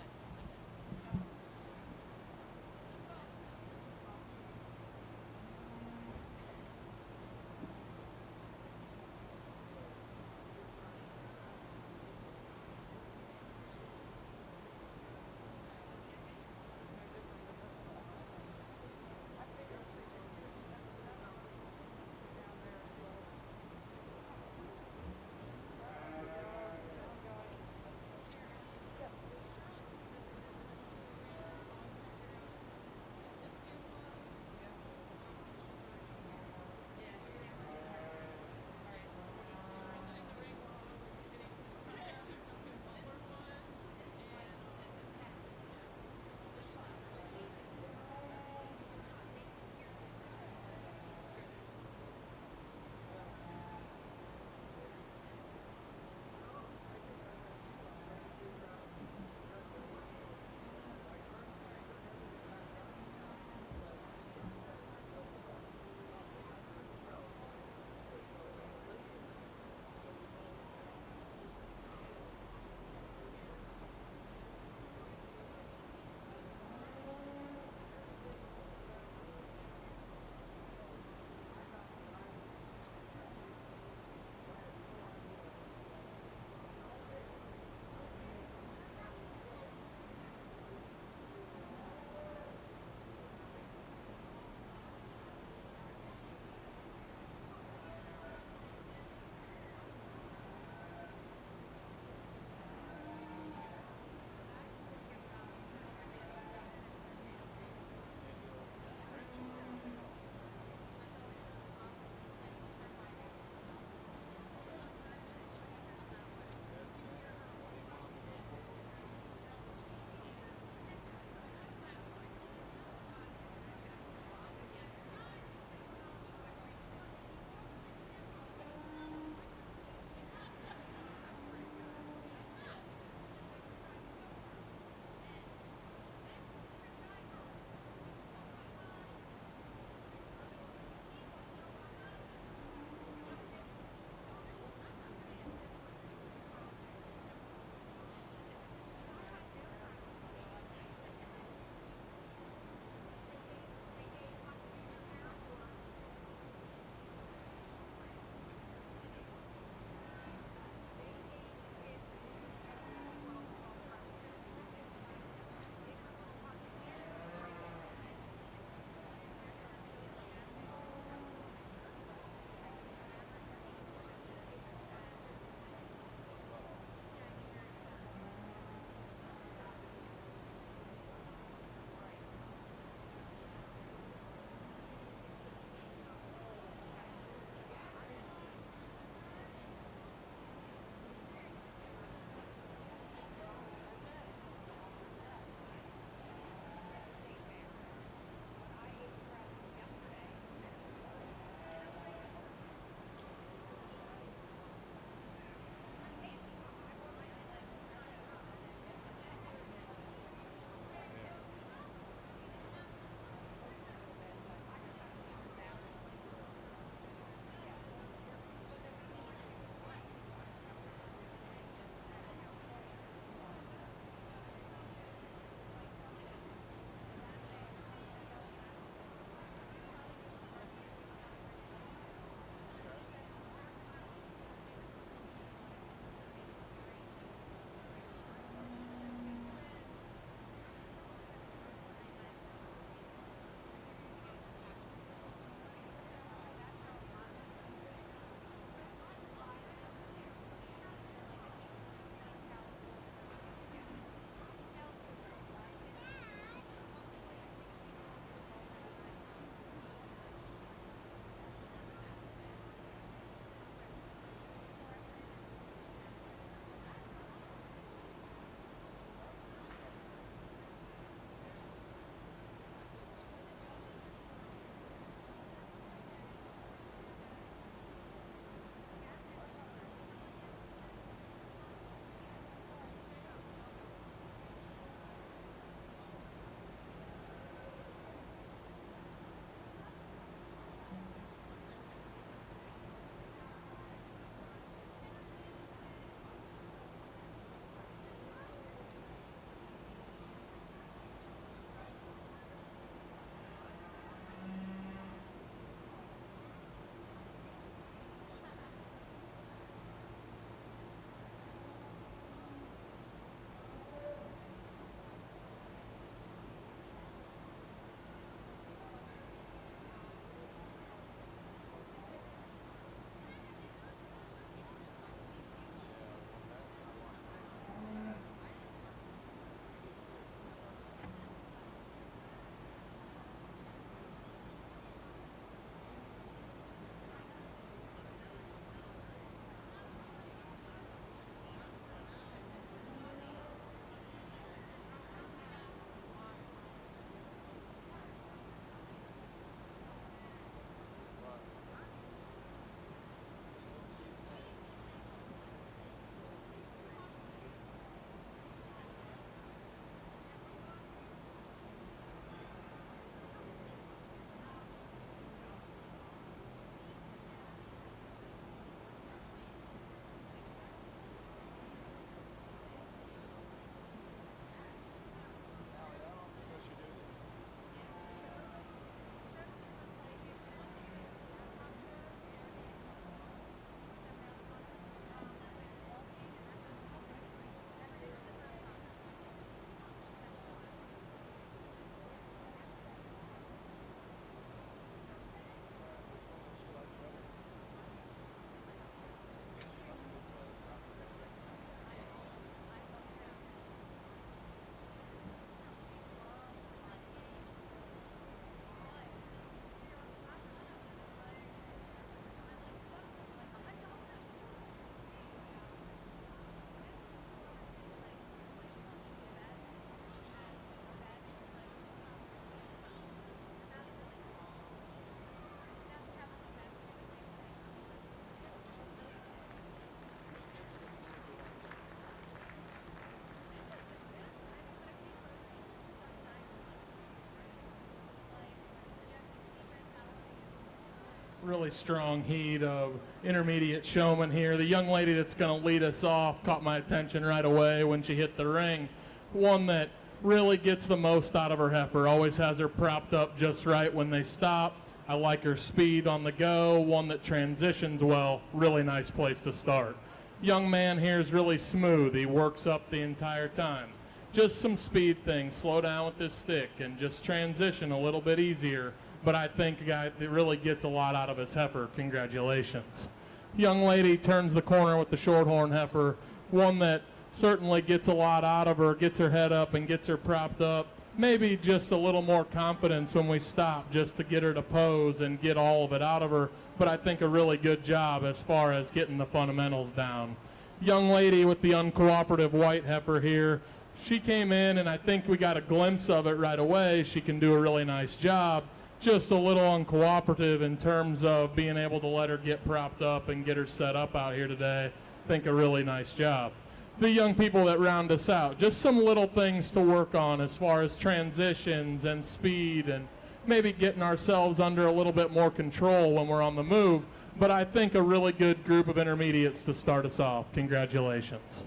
really strong heat of intermediate showmen here. The young lady that's going to lead us off caught my attention right away when she hit the ring. One that really gets the most out of her heifer, always has her propped up just right when they stop. I like her speed on the go, one that transitions well. Really nice place to start. Young man here is really smooth. He works up the entire time. Just some speed things. Slow down with this stick and just transition a little bit easier. But I think a guy that really gets a lot out of his heifer. Congratulations. Young lady turns the corner with the shorthorn heifer. One that certainly gets a lot out of her, gets her head up and gets her propped up. Maybe just a little more confidence when we stop just to get her to pose and get all of it out of her. But I think a really good job as far as getting the fundamentals down. Young lady with the uncooperative white heifer here. She came in and I think we got a glimpse of it right away. She can do a really nice job. Just a little uncooperative in terms of being able to let her get propped up and get her set up out here today. I think a really nice job. The young people that round us out, just some little things to work on as far as transitions and speed and maybe getting ourselves under a little bit more control when we're on the move. But I think a really good group of intermediates to start us off. Congratulations.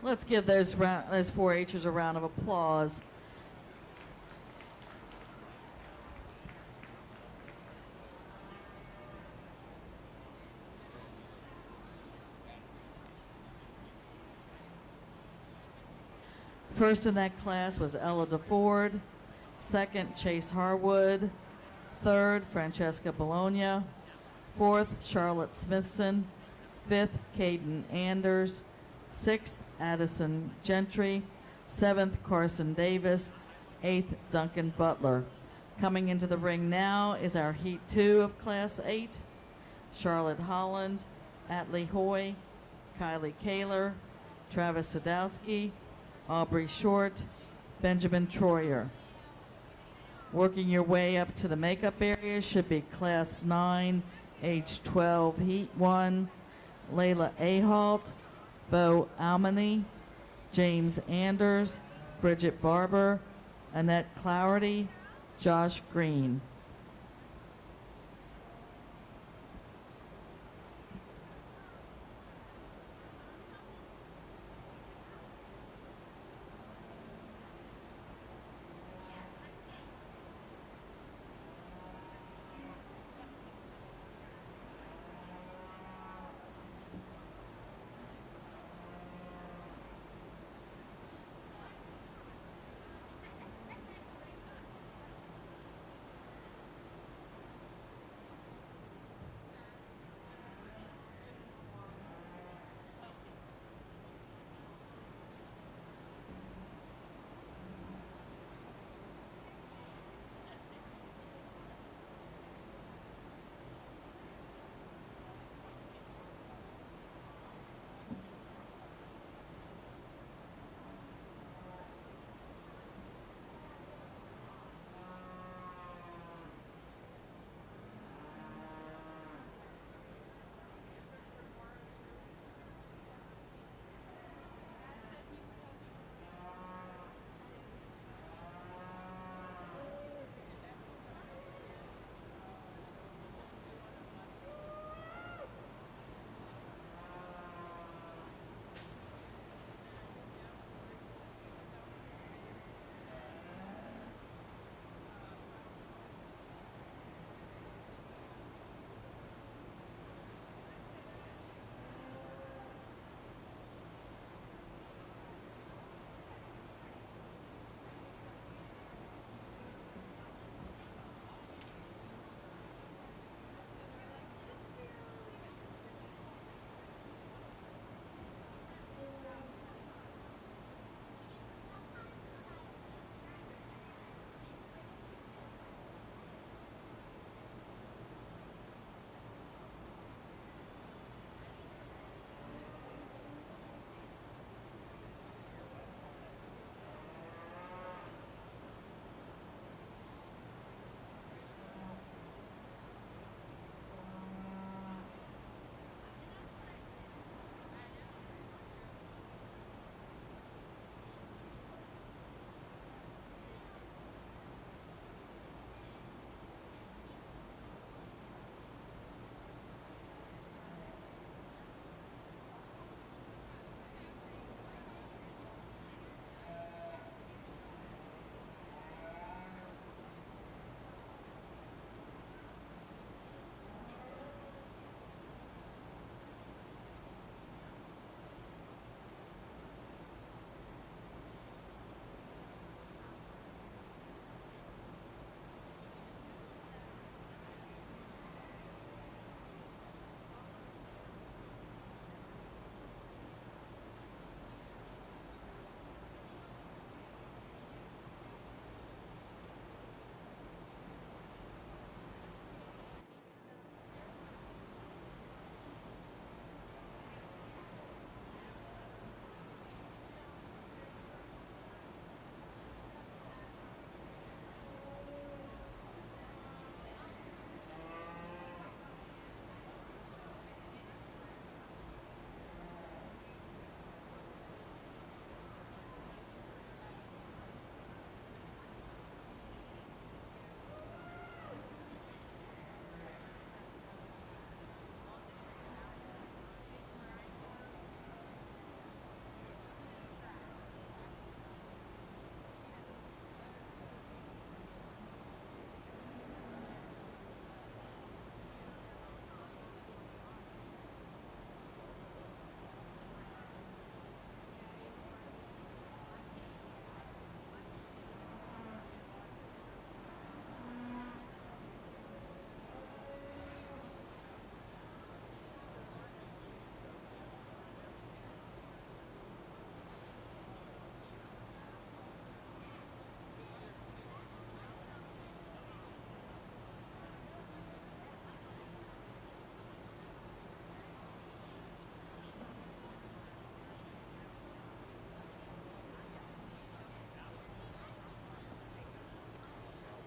Let's give those 4-H'ers a round of applause. First in that class was Ella DeFord. Second, Chase Harwood. Third, Francesca Bologna. Fourth, Charlotte Smithson. Fifth, Caden Anders. Sixth, Addison Gentry. Seventh, Carson Davis. Eighth, Duncan Butler. Coming into the ring now is our Heat 2 of Class 8. Charlotte Holland, Atlee Hoy, Kylie Kaler, Travis Sadowski, Aubrey Short, Benjamin Troyer. Working your way up to the makeup area should be Class 9, age 12, Heat 1, Layla Ahalt, Bo Almany, James Anders, Bridget Barber, Annette Clougherty, Josh Green.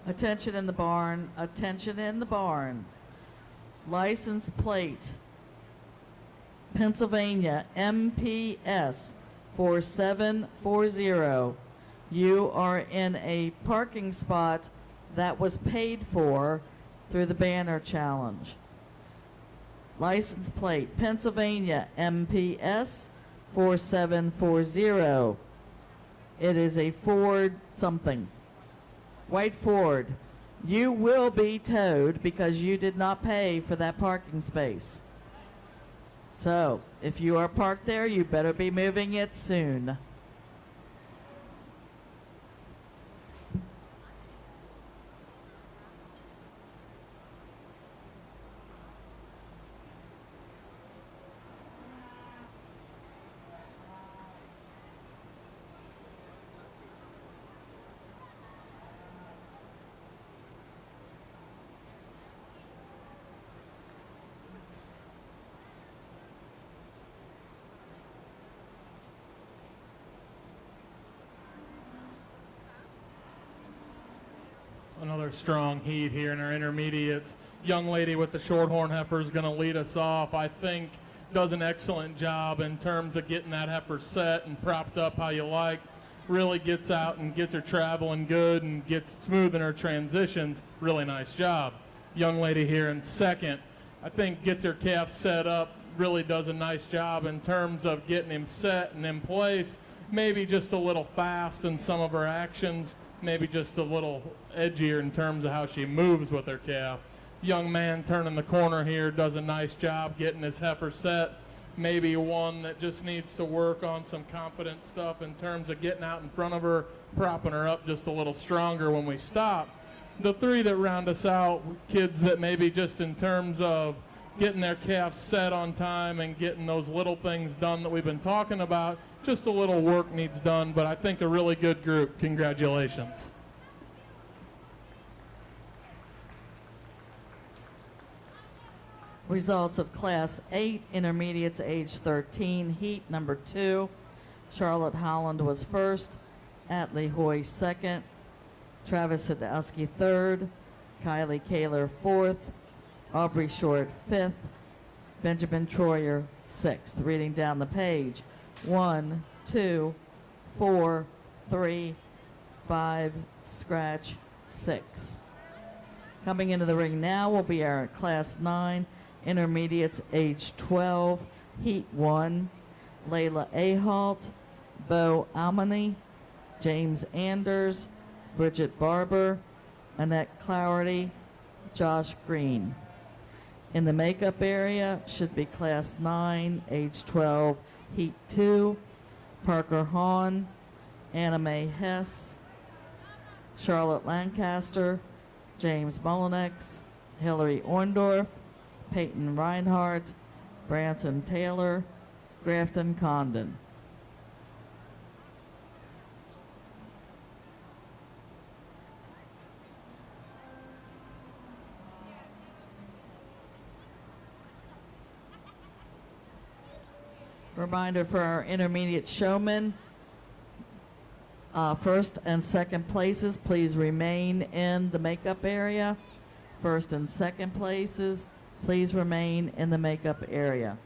Attention in the barn, attention in the barn. License plate, Pennsylvania MPS 4740. You are in a parking spot that was paid for through the banner challenge. License plate, Pennsylvania MPS 4740. It is a Ford something. White Ford. You will be towed because you did not pay for that parking space. So, if you are parked there, you better be moving it soon. Another strong heat here in our intermediates. Young lady with the shorthorn heifer is going to lead us off. I think does an excellent job in terms of getting that heifer set and propped up how you like. Really gets out and gets her traveling good and gets smooth in her transitions. Really nice job. Young lady here in second, I think gets her calf set up. Really does a nice job in terms of getting him set and in place. Maybe just a little fast in some of her actions. Maybe just a little edgier in terms of how she moves with her calf. Young man turning the corner here does a nice job getting his heifer set. Maybe one that just needs to work on some confident stuff in terms of getting out in front of her, propping her up just a little stronger when we stop. The three that round us out, kids that maybe just in terms of getting their calves set on time and getting those little things done that we've been talking about. Just a little work needs done, but I think a really good group. Congratulations. Results of Class 8, Intermediates age 13, Heat number 2. Charlotte Holland was first, Atlee Hoy second, Travis Sadowski third, Kylie Kaler fourth, Aubrey Short fifth, Benjamin Troyer sixth. Reading down the page, 1, 2, 4, 3, 5, scratch, 6. Coming into the ring now will be our Class 9, Intermediates age 12, Heat 1, Layla Ahalt, Bo Almany, James Anders, Bridget Barber, Annette Clougherty, Josh Green. In the makeup area should be Class 9, age 12, Heat 2, Parker Hahn, Anna Mae Hess, Charlotte Lancaster, James Mullinex, Hillary Orndorff, Peyton Reinhardt, Branson Taylor, Grafton Condon. Reminder for our intermediate showmen, first and second places, please remain in the makeup area. First and second places, please remain in the makeup area.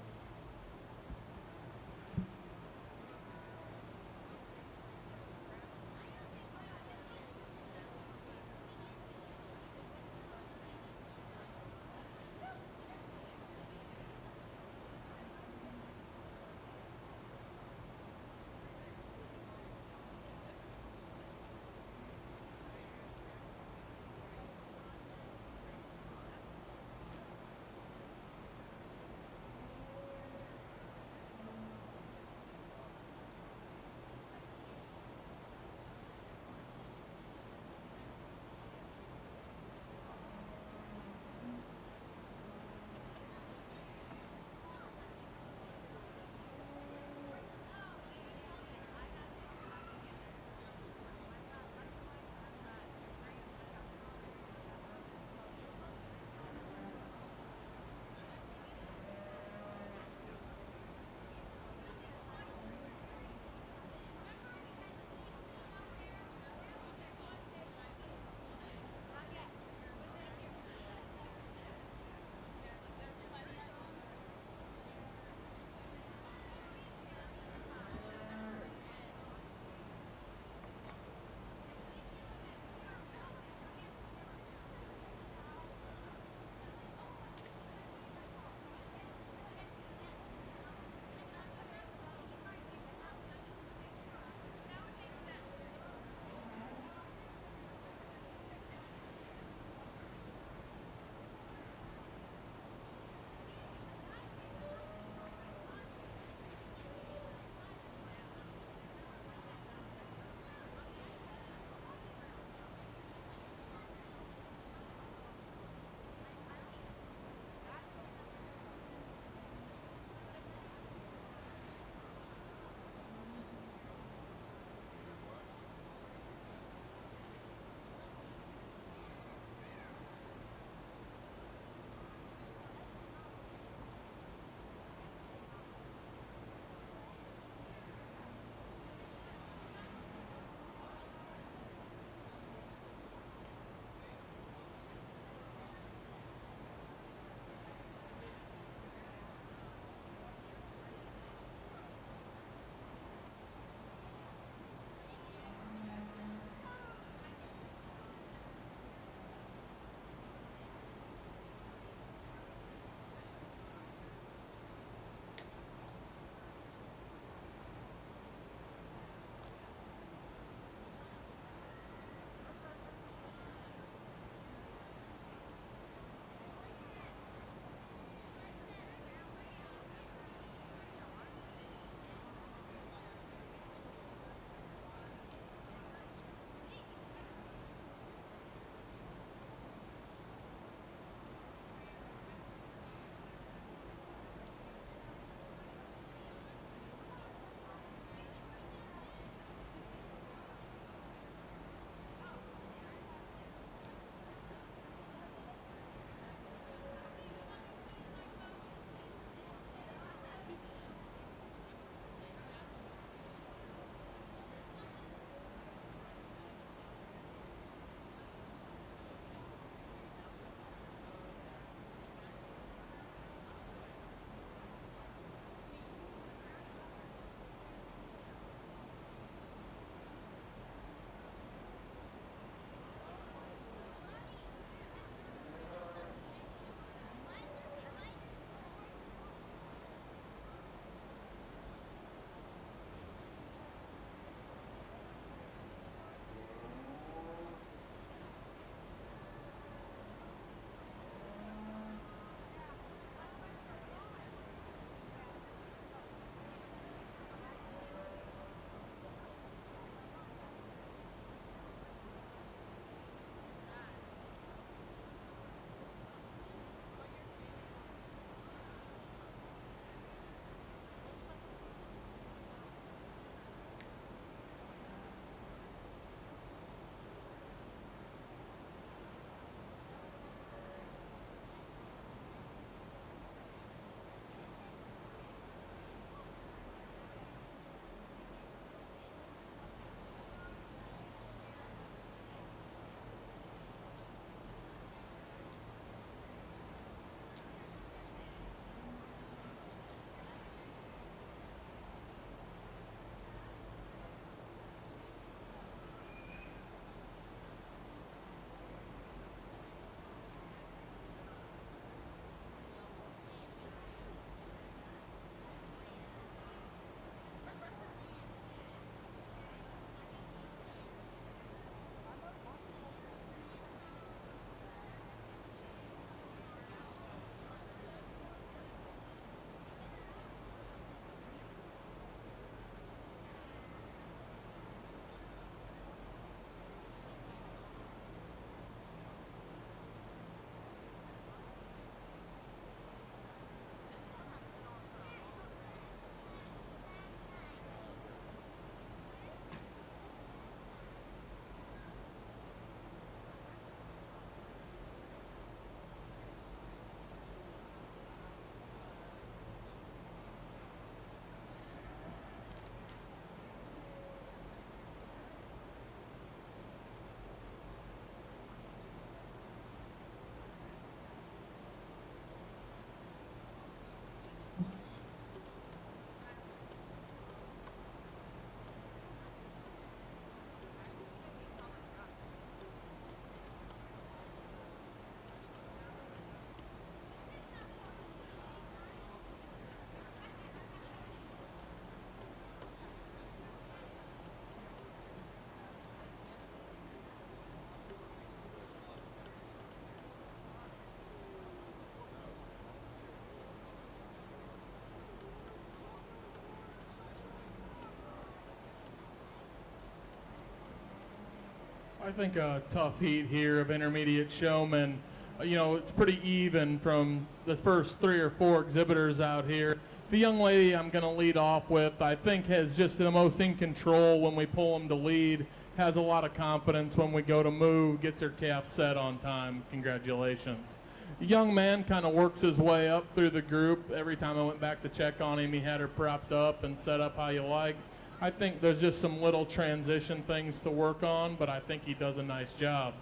I think a tough heat here of intermediate showmen. You know, it's pretty even from the first 3 or 4 exhibitors out here. The young lady I'm going to lead off with, I think, has just the most in control when we pull them to lead, has a lot of confidence when we go to move, gets her calf set on time. Congratulations. The young man kind of works his way up through the group. Every time I went back to check on him, he had her propped up and set up how you like. I think there's just some little transition things to work on, but I think he does a nice job.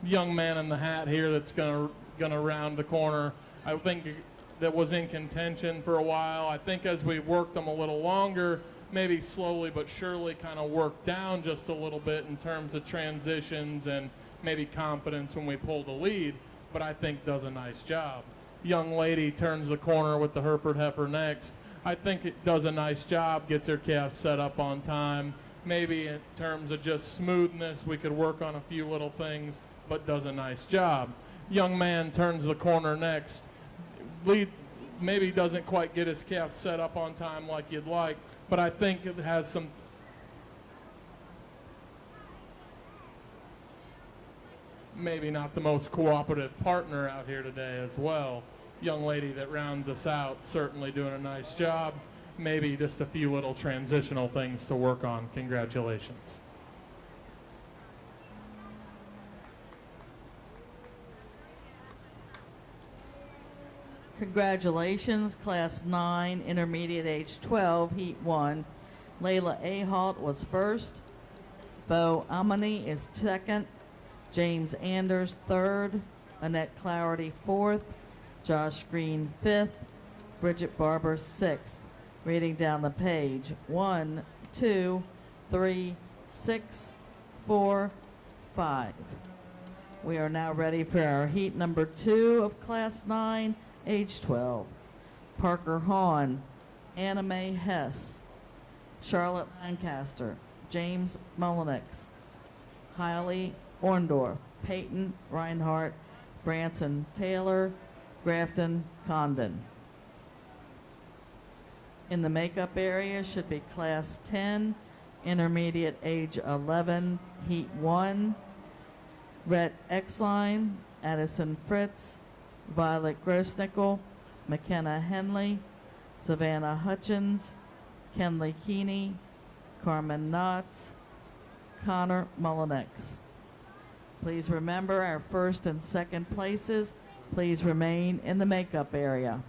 The young man in the hat here that's gonna round the corner, I think that was in contention for a while. I think as we worked them a little longer, maybe slowly but surely kind of worked down just a little bit in terms of transitions and maybe confidence when we pull the lead, but I think does a nice job. Young lady turns the corner with the Hereford heifer next. I think it does a nice job, gets her calf set up on time. Maybe in terms of just smoothness, we could work on a few little things, but does a nice job. Young man turns the corner next. Maybe doesn't quite get his calf set up on time like you'd like, but I think it has some maybe not the most cooperative partner out here today as well. Young lady that rounds us out, certainly doing a nice job. Maybe just a few little transitional things to work on. Congratulations. Congratulations, Class 9, Intermediate age 12, Heat 1. Layla Ahalt was first. Bo Amani is second. James Anders third. Annette Clarity fourth. Josh Green fifth. Bridget Barber sixth. Reading down the page. 1, 2, 3, 6, 4, 5. We are now ready for our heat number 2 of Class 9, age 12. Parker Hahn, Anna Mae Hess, Charlotte Lancaster, James Mullenix, Hailey Orndorff, Peyton Reinhardt, Branson Taylor, Grafton Condon. In the makeup area should be Class 10, Intermediate age 11, Heat 1. Rhett Exline, Addison Fritz, Violet Grossnickel, McKenna Henley, Savannah Hutchins, Kenley Keeney, Carmen Knotts, Connor Mullenix. Please remember our first and second places. Please remain in the makeup area.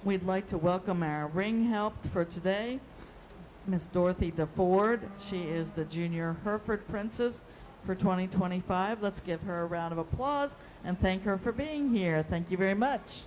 We'd like to welcome our ring help for today, Miss Dorothy DeFord. She is the Junior Hereford Princess for 2025. Let's give her a round of applause and thank her for being here. Thank you very much.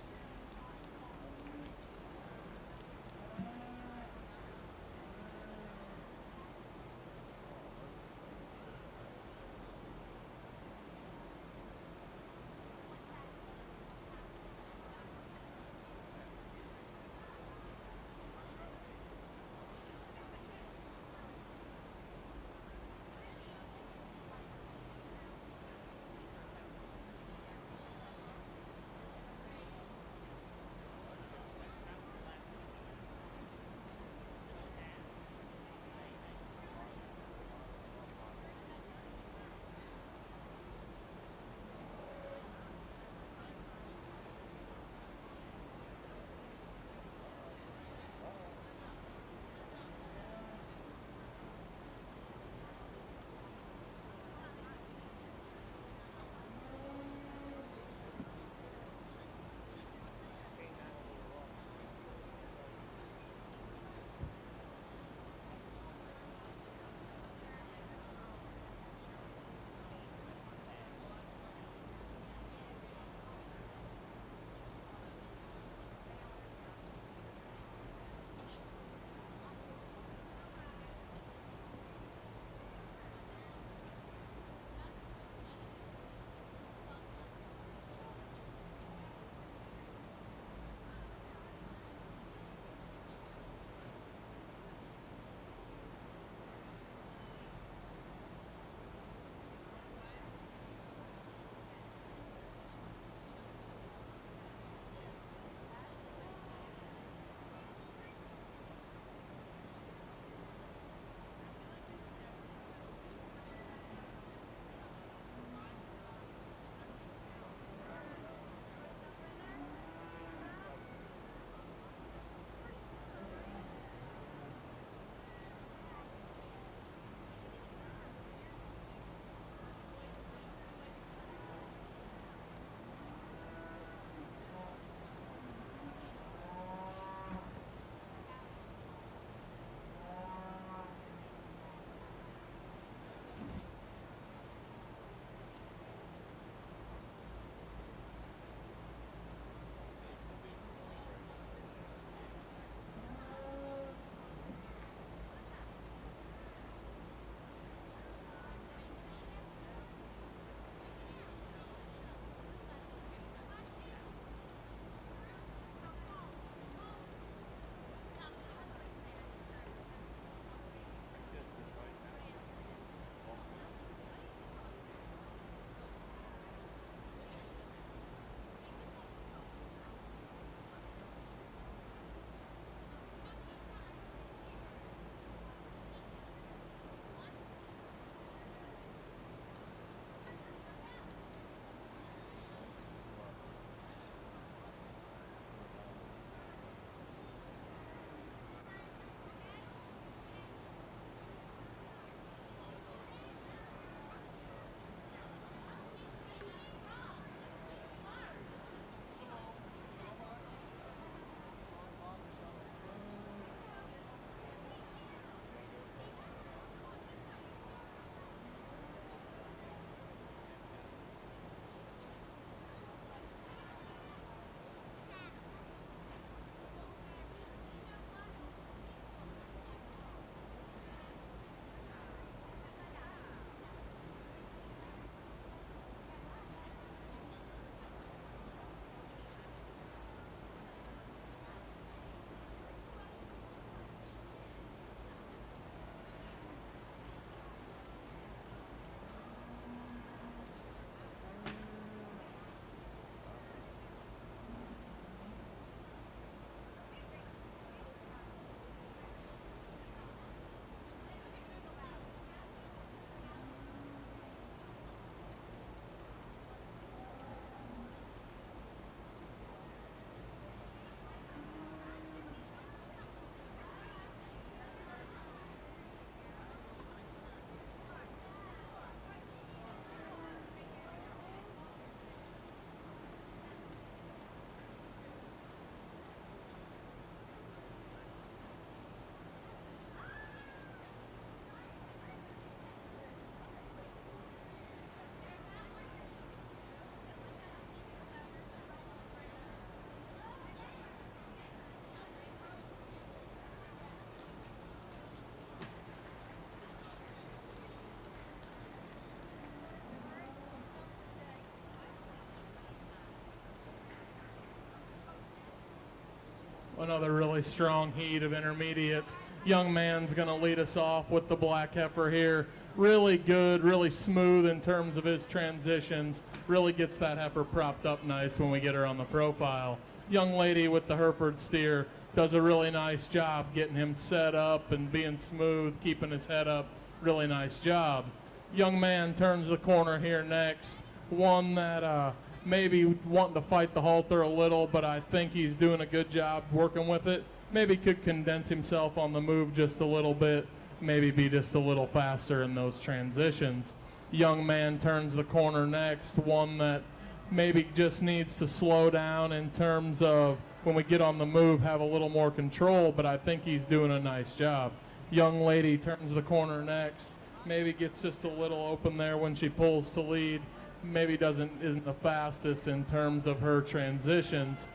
another really strong heat of intermediates. Young man's going to lead us off with the black heifer here. Really good, really smooth in terms of his transitions. Really gets that heifer propped up nice when we get her on the profile. Young lady with the Hereford steer does a really nice job getting him set up and being smooth, keeping his head up. Really nice job. Young man turns the corner here next. One that maybe wanting to fight the halter a little, but I think he's doing a good job working with it. Maybe could condense himself on the move just a little bit, maybe be just a little faster in those transitions. Young man turns the corner next, one that maybe just needs to slow down in terms of when we get on the move, have a little more control, but I think he's doing a nice job. Young lady turns the corner next, maybe gets just a little open there when she pulls to lead, maybe isn't the fastest in terms of her transitions.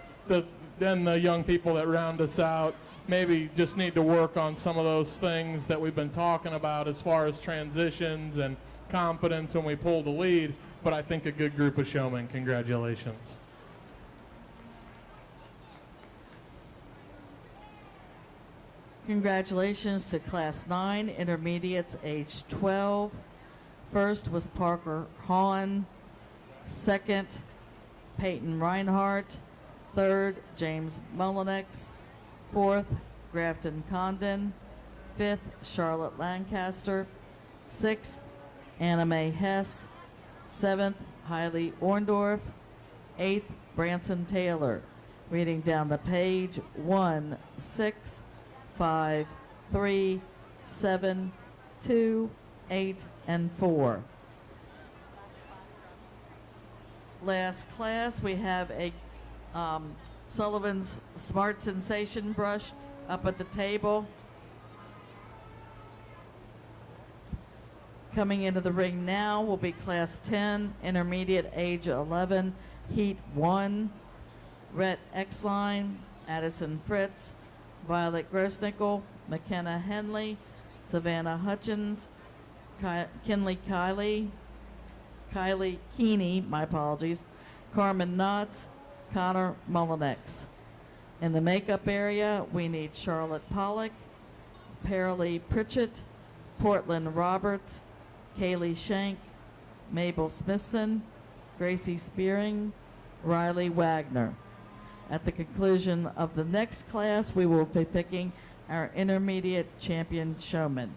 Then the young people that round us out maybe just need to work on some of those things that we've been talking about as far as transitions and confidence when we pull the lead, but I think a good group of showmen. Congratulations. Congratulations to Class 9 Intermediates age 12. First was Parker Hahn. Second, Peyton Reinhardt. Third, James Mullinex. Fourth, Grafton Condon. Fifth, Charlotte Lancaster. Sixth, Anna Mae Hess. Seventh, Hailey Orndorff. Eighth, Branson Taylor. Reading down the page, 1, 6, 5, 3, 7, 2, 8, and 4. Last class, we have a Sullivan's Smart Sensation brush up at the table. Coming into the ring now will be Class 10, Intermediate age 11, Heat 1, Rhett Exline, Addison Fritz, Violet Grossnickel, McKenna Henley, Savannah Hutchins, Kinley Kylie Keeney, my apologies, Carmen Knotts, Connor Mullinex. In the makeup area, we need Charlotte Pollock, Paralee Pritchett, Portland Roberts, Kaylee Shank, Mabel Smithson, Gracie Spearing, Riley Wagner. At the conclusion of the next class, we will be picking our intermediate champion showman.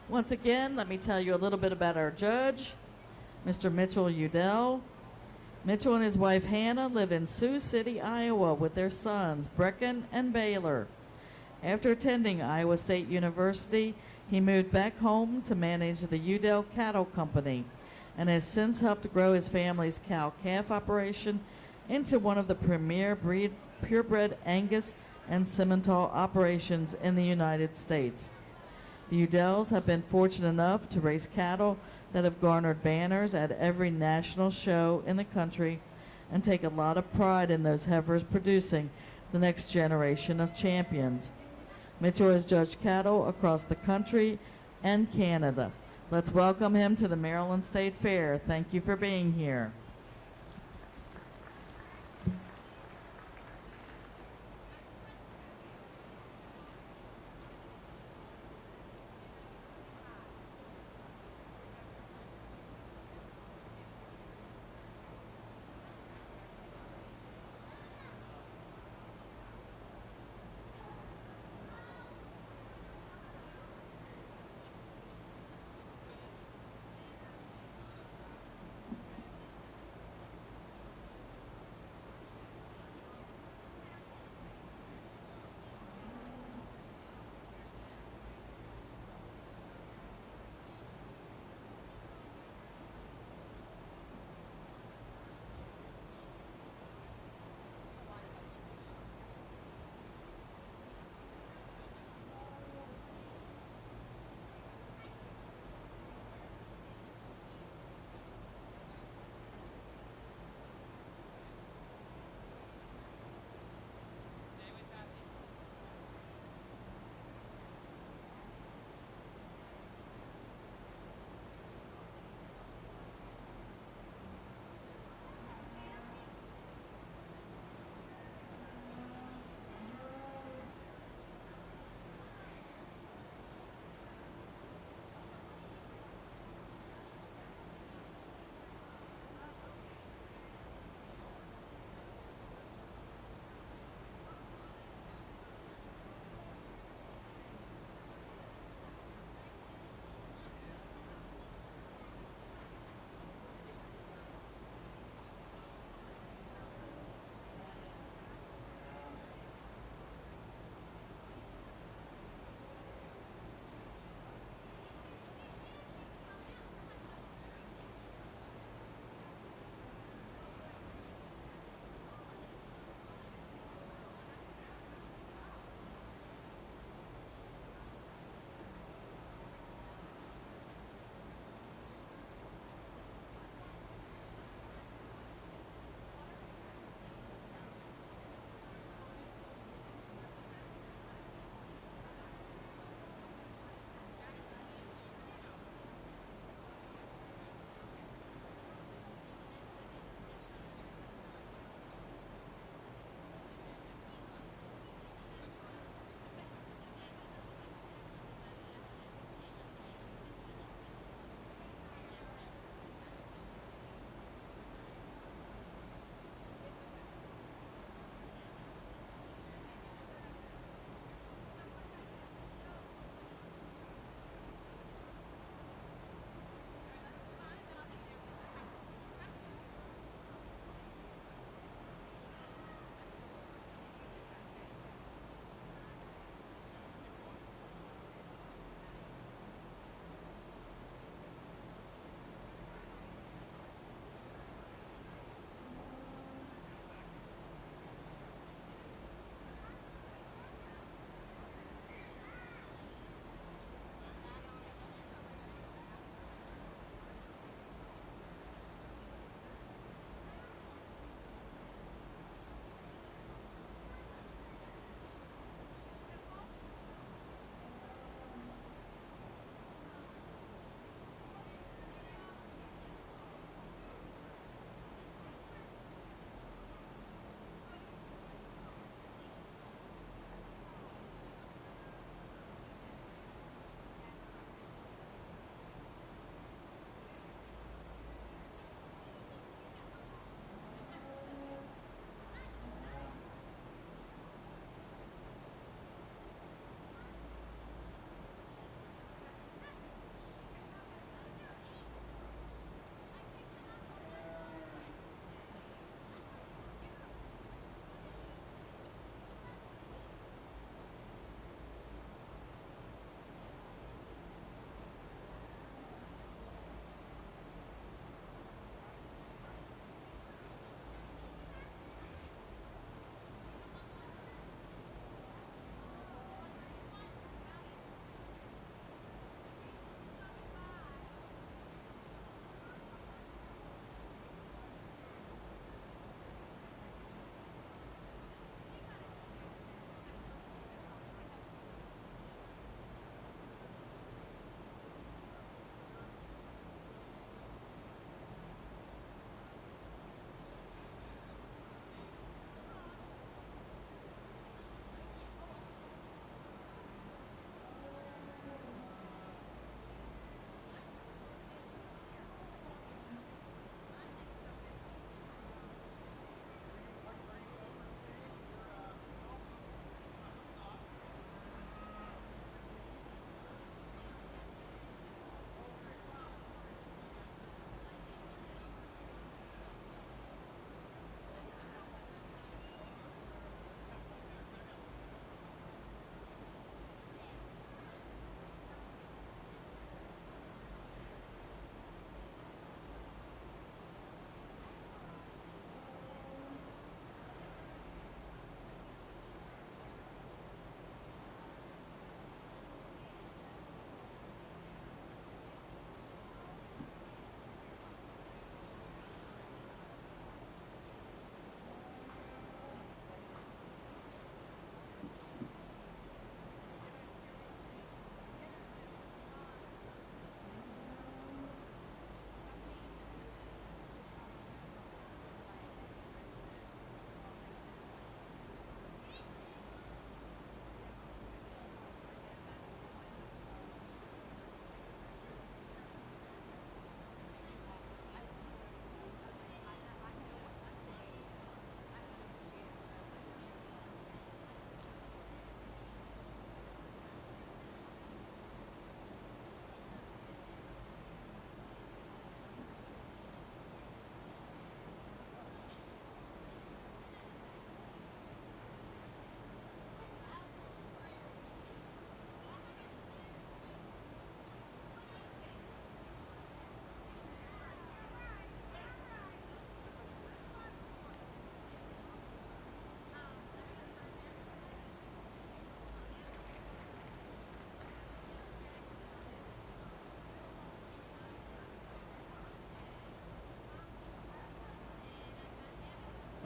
Once again, let me tell you a little bit about our judge, Mr. Mitchell Udell. Mitchell and his wife Hannah live in Sioux City, Iowa with their sons, Brecken and Baylor. After attending Iowa State University, he moved back home to manage the Udell Cattle Company and has since helped grow his family's cow-calf operation into one of the premier purebred Angus and Simmental operations in the United States. The Udells have been fortunate enough to raise cattle that have garnered banners at every national show in the country and take a lot of pride in those heifers producing the next generation of champions. Mitchell has judged cattle across the country and Canada. Let's welcome him to the Maryland State Fair. Thank you for being here.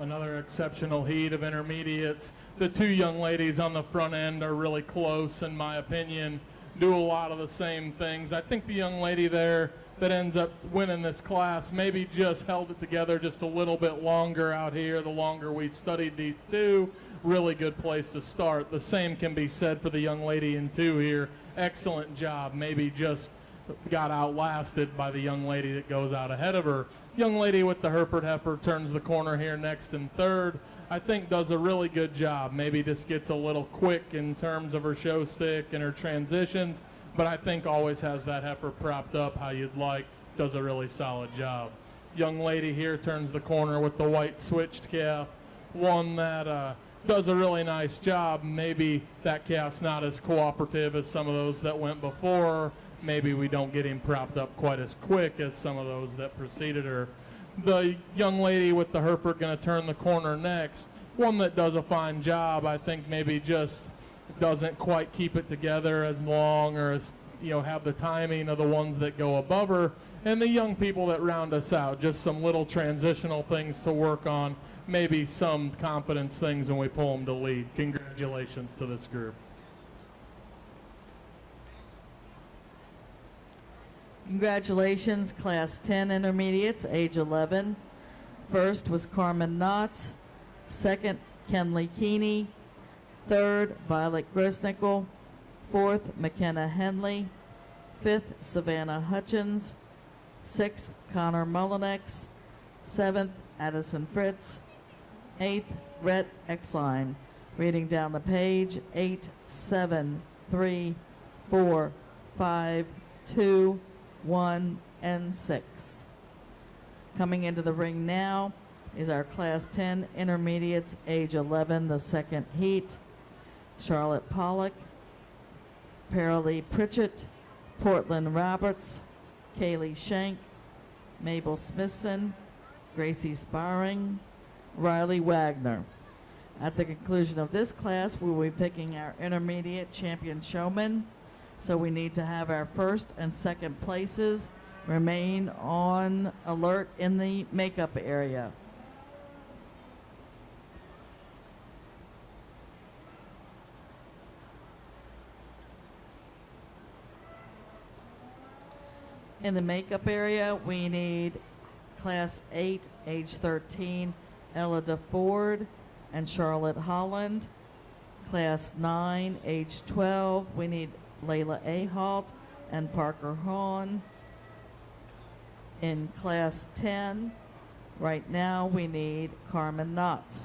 Another exceptional heat of intermediates. The two young ladies on the front end are really close, in my opinion, do a lot of the same things. I think the young lady there that ends up winning this class maybe just held it together just a little bit longer out here, the longer we studied these two. Really good place to start. The same can be said for the young lady in two here. Excellent job. Maybe just got outlasted by the young lady that goes out ahead of her. Young lady with the Hereford heifer turns the corner here next in third. I think does a really good job. Maybe just gets a little quick in terms of her show stick and her transitions, but I think always has that heifer propped up how you'd like. Does a really solid job. Young lady here turns the corner with the white switched calf. One that does a really nice job. Maybe that calf's not as cooperative as some of those that went before. Maybe we don't get him propped up quite as quick as some of those that preceded her. The young lady with the Hereford going to turn the corner next. One that does a fine job. I think maybe just doesn't quite keep it together as long or as, have the timing of the ones that go above her. And the young people that round us out, just some little transitional things to work on, maybe some confidence things when we pull them to lead. Congratulations to this group. Congratulations, Class 10 Intermediates, age 11. First was Carmen Knotts. Second, Kenley Keeney. Third, Violet Grosnickel. Fourth, McKenna Henley. Fifth, Savannah Hutchins. Sixth, Connor Mullinex. Seventh, Addison Fritz. Eighth, Rhett Exline. Reading down the page, 8, 7, 3, 4, 5, 2, 1, and 6. Coming into the ring now is our Class 10 Intermediates, age 11, the second heat. Charlotte Pollock, Paralee Pritchett, Portland Roberts, Kaylee Shank, Mabel Smithson, Gracie Sparring, Riley Wagner. At the conclusion of this class, we will be picking our intermediate champion showman. So we need to have our first and second places remain on alert in the makeup area. In the makeup area, we need Class 8, age 13, Ella DeFord and Charlotte Holland. Class 9, age 12, we need Layla Ahalt and Parker Hahn. In Class 10, right now we need Carmen Knotts.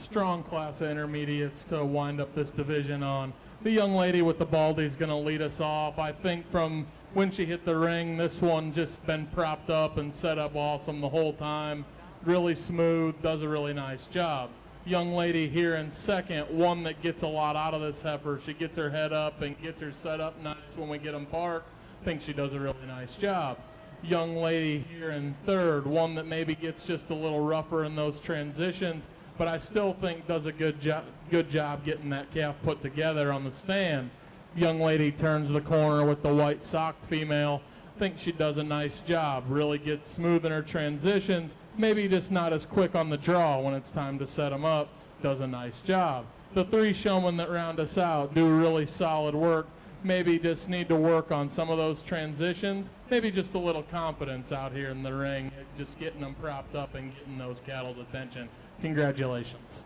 strong class of intermediates to wind up this division on. The young lady with the baldy is going to lead us off. I think from when she hit the ring, this one just been propped up and set up awesome the whole time. Really smooth, does a really nice job. Young lady here in second, one that gets a lot out of this heifer. She gets her head up and gets her set up nice when we get them parked. I think she does a really nice job. Young lady here in third, one that maybe gets just a little rougher in those transitions, but I still think does a good job getting that calf put together on the stand. Young lady turns the corner with the white socked female. I think she does a nice job, really gets smooth in her transitions, maybe just not as quick on the draw when it's time to set them up, does a nice job. The three showmen that round us out do really solid work, maybe just need to work on some of those transitions, maybe just a little confidence out here in the ring, just getting them propped up and getting those cattle's attention. Congratulations.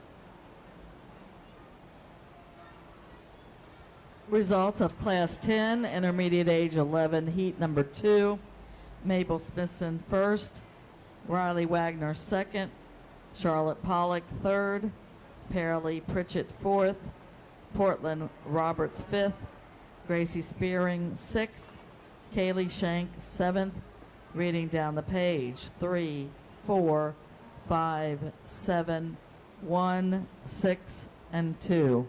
Results of Class 10, intermediate age 11, heat number 2. Mabel Smithson first, Riley Wagner second, Charlotte Pollock third, Paralee Pritchett fourth, Portland Roberts fifth, Gracie Spearing sixth, Kaylee Shank seventh. Reading down the page, 3, 4, 5, 7, 1, 6, and 2.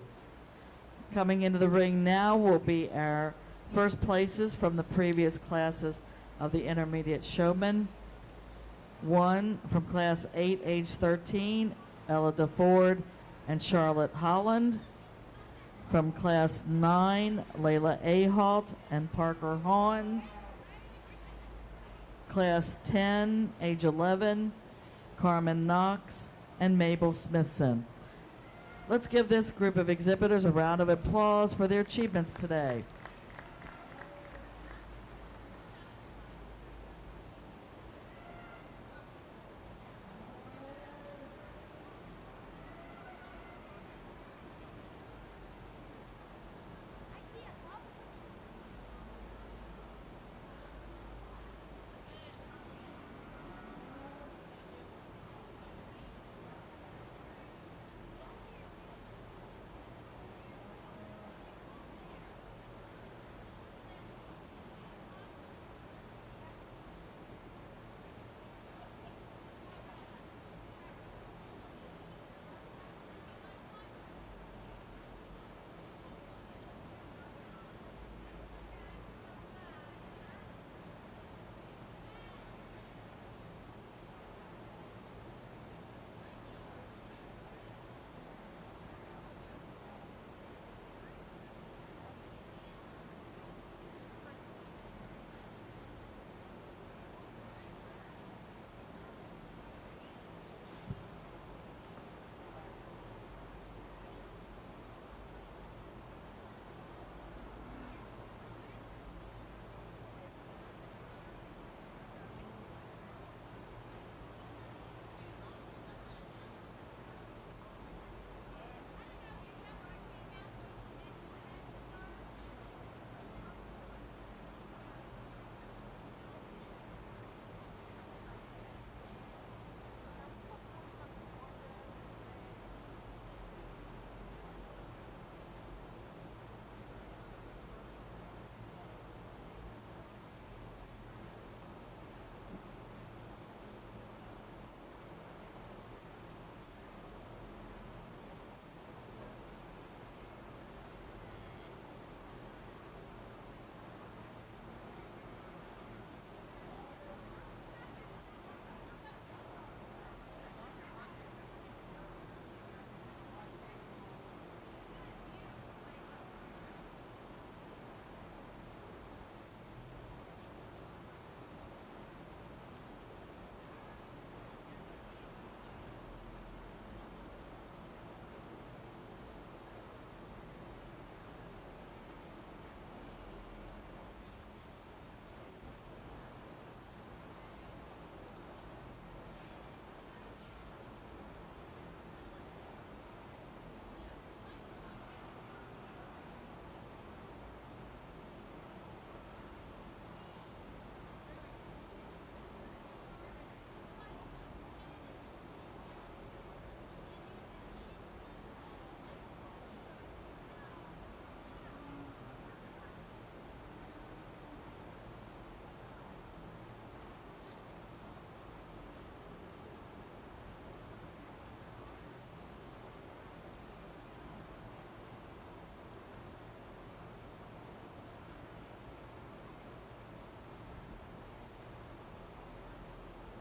Coming into the ring now will be our first places from the previous classes of the intermediate showmen. 1 from class 8, age 13, Ella DeFord and Charlotte Holland. From class 9, Layla Ahalt and Parker Hahn. Class 10, age 11, Carmen Knox and Mabel Smithson. Let's give this group of exhibitors a round of applause for their achievements today.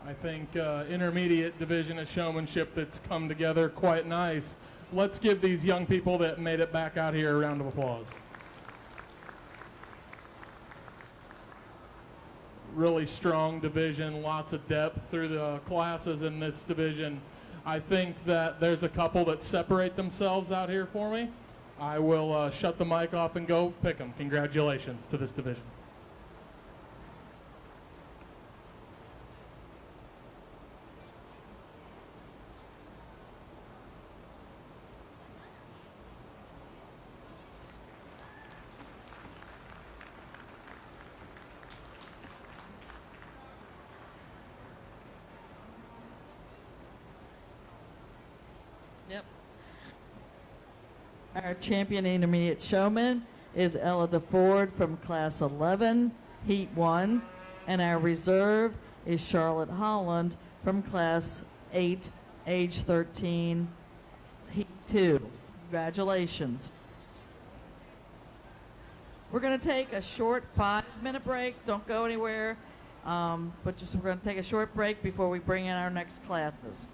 I think intermediate division of showmanship that's come together quite nice. Let's give these young people that made it back out here a round of applause. Really strong division, lots of depth through the classes in this division. I think that there's a couple that separate themselves out here for me. I will shut the mic off and go pick them. Congratulations to this division. Yep. Our champion intermediate showman is Ella DeFord from class 11, heat 1, and our reserve is Charlotte Holland from class 8, age 13, heat 2. Congratulations. We're going to take a short 5-minute break. Don't go anywhere, but just we're going to take a short break before we bring in our next classes.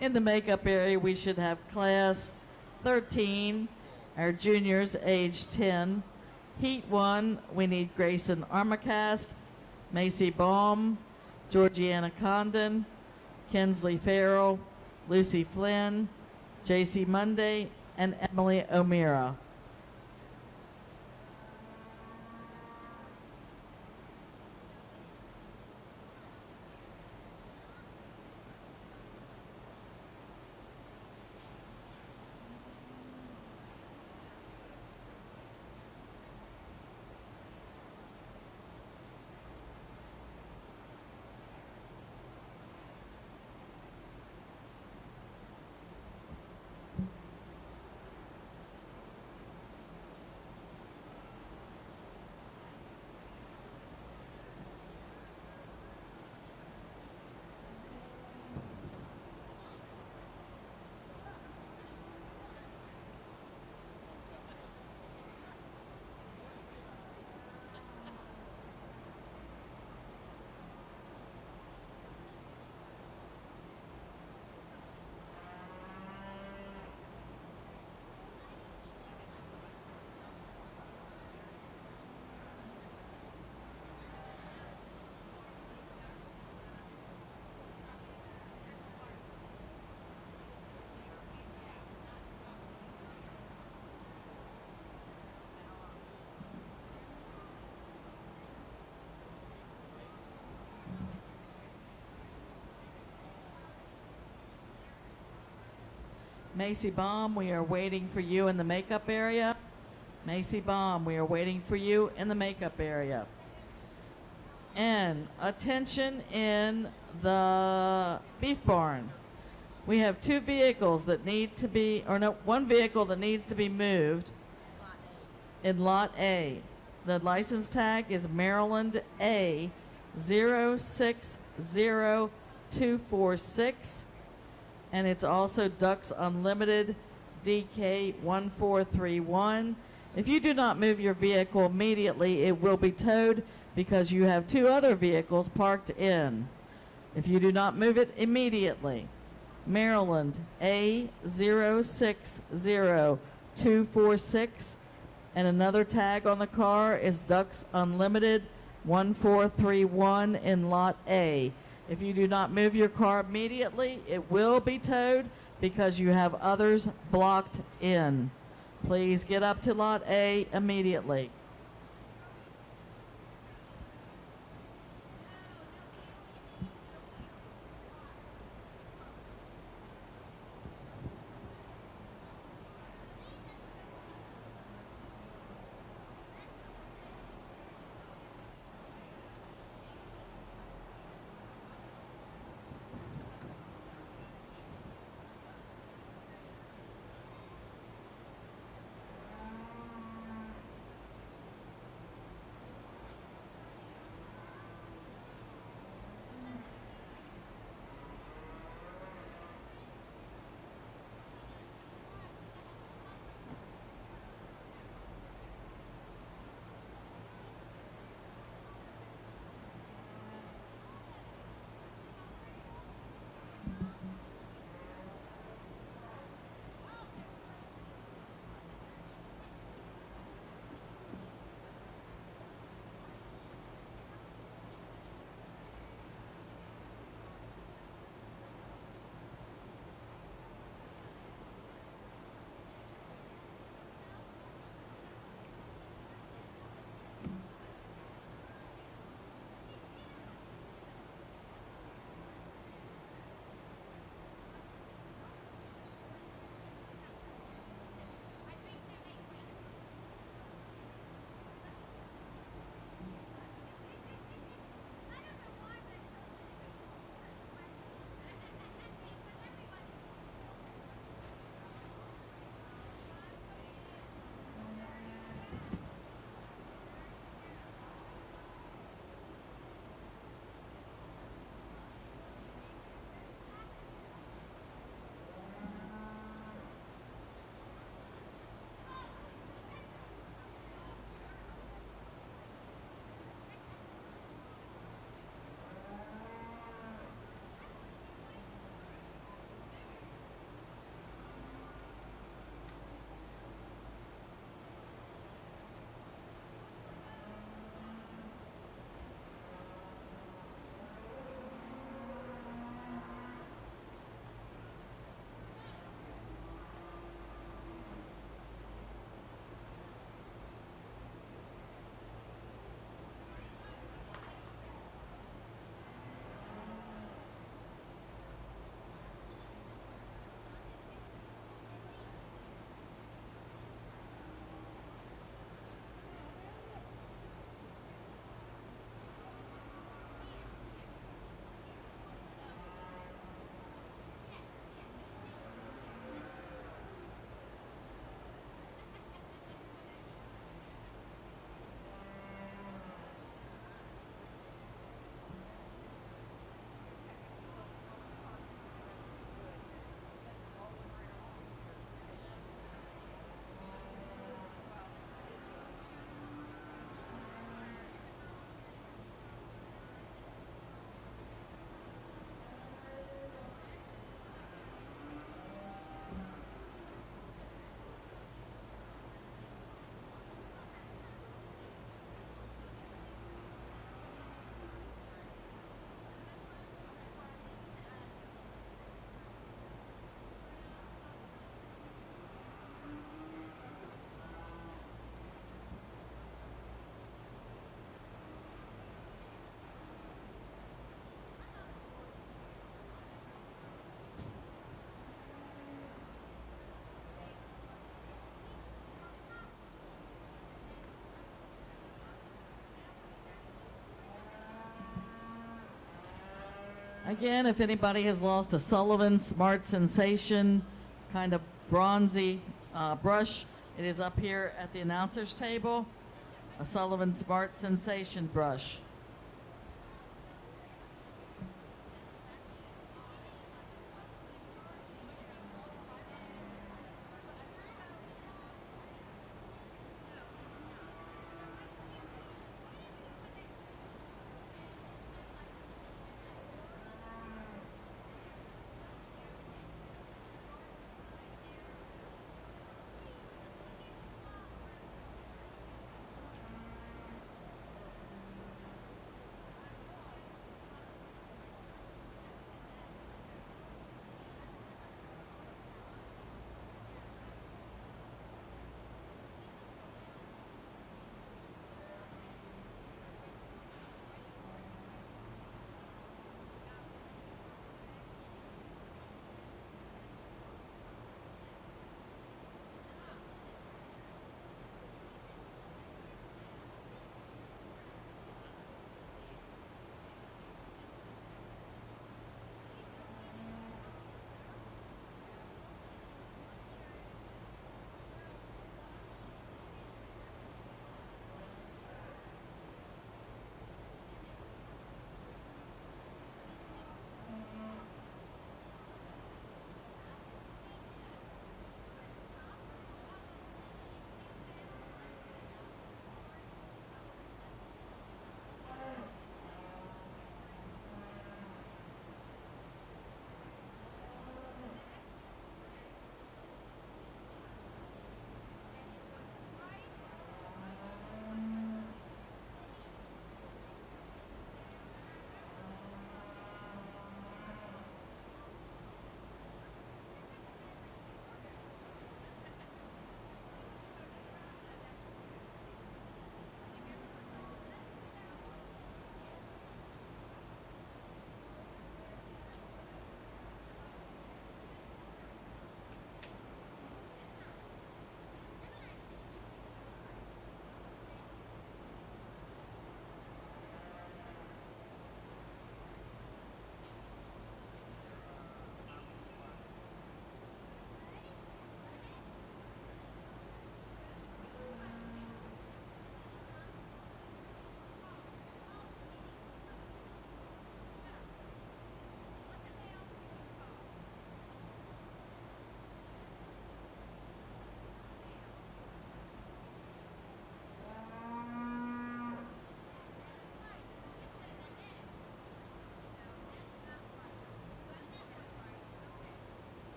In the makeup area, we should have class 13, our juniors age 10. Heat 1, we need Grayson Armacast, Macy Baum, Georgiana Condon, Kinsley Farrell, Lucy Flynn, JC Monday, and Emily O'Meara. Macy Baum, we are waiting for you in the makeup area. Macy Baum, we are waiting for you in the makeup area. And attention in the beef barn. We have two vehicles that need to be, or no, one vehicle that needs to be moved in Lot A. The license tag is Maryland A 060246, and it's also Ducks Unlimited DK 1431. If you do not move your vehicle immediately, it will be towed because you have two other vehicles parked in. If you do not move it immediately, Maryland A 060246, and another tag on the car is Ducks Unlimited 1431 in Lot A. If you do not move your car immediately, it will be towed because you have others blocked in. Please get up to Lot A immediately. Again, if anybody has lost a Sullivan Smart Sensation kind of bronzy brush, it is up here at the announcer's table. A Sullivan Smart Sensation brush.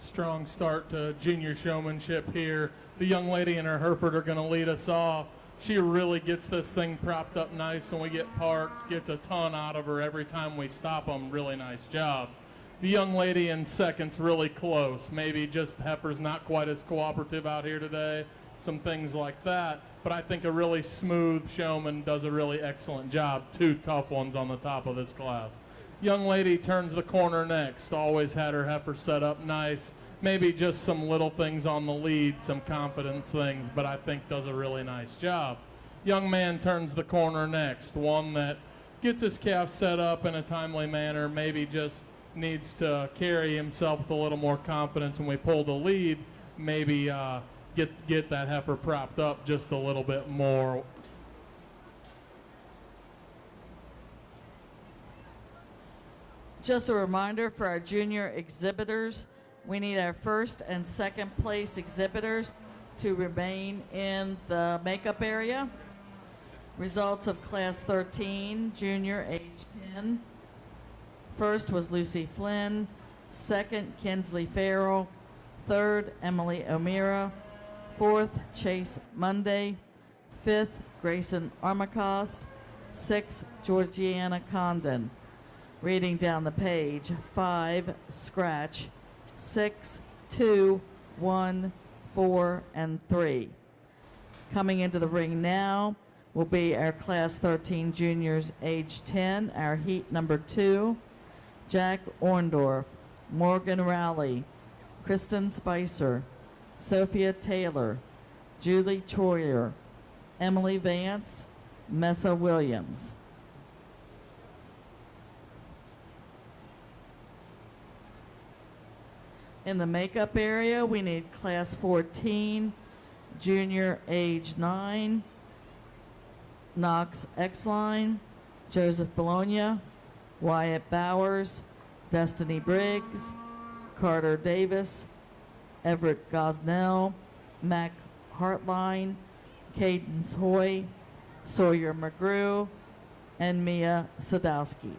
Strong start to junior showmanship here. The young lady and her Hereford are going to lead us off. She really gets this thing propped up nice when we get parked, gets a ton out of her every time we stop them. Really nice job. The young lady in second's really close. Maybe just Heifer's not quite as cooperative out here today. some things like that. But I think a really smooth showman does a really excellent job. 2 tough ones on the top of this class. Young lady turns the corner next. Always had her heifer set up nice. Maybe just some little things on the lead, some confidence things, but I think does a really nice job. Young man turns the corner next. One that gets his calf set up in a timely manner, maybe just needs to carry himself with a little more confidence when we pull the lead, maybe get that heifer propped up just a little bit more. Just a reminder for our junior exhibitors, we need our first and second place exhibitors to remain in the makeup area. Results of class 13, junior, age 10. First was Lucy Flynn, second, Kinsley Farrell, third, Emily O'Meara, fourth, Chase Monday, fifth, Grayson Armacost, sixth, Georgiana Condon. Reading down the page, 5, scratch, 6, 2, 1, 4, and 3. Coming into the ring now will be our class 13 juniors, age 10, our heat number 2, Jack Orndorff, Morgan Rowley, Kristen Spicer, Sophia Taylor, Julie Troyer, Emily Vance, Messa Williams. In the makeup area, we need class 14, junior, age 9, Knox Exline, Joseph Bologna, Wyatt Bowers, Destiny Briggs, Carter Davis, Everett Gosnell, Mac Hartline, Cadence Hoy, Sawyer McGrew, and Mia Sadowski.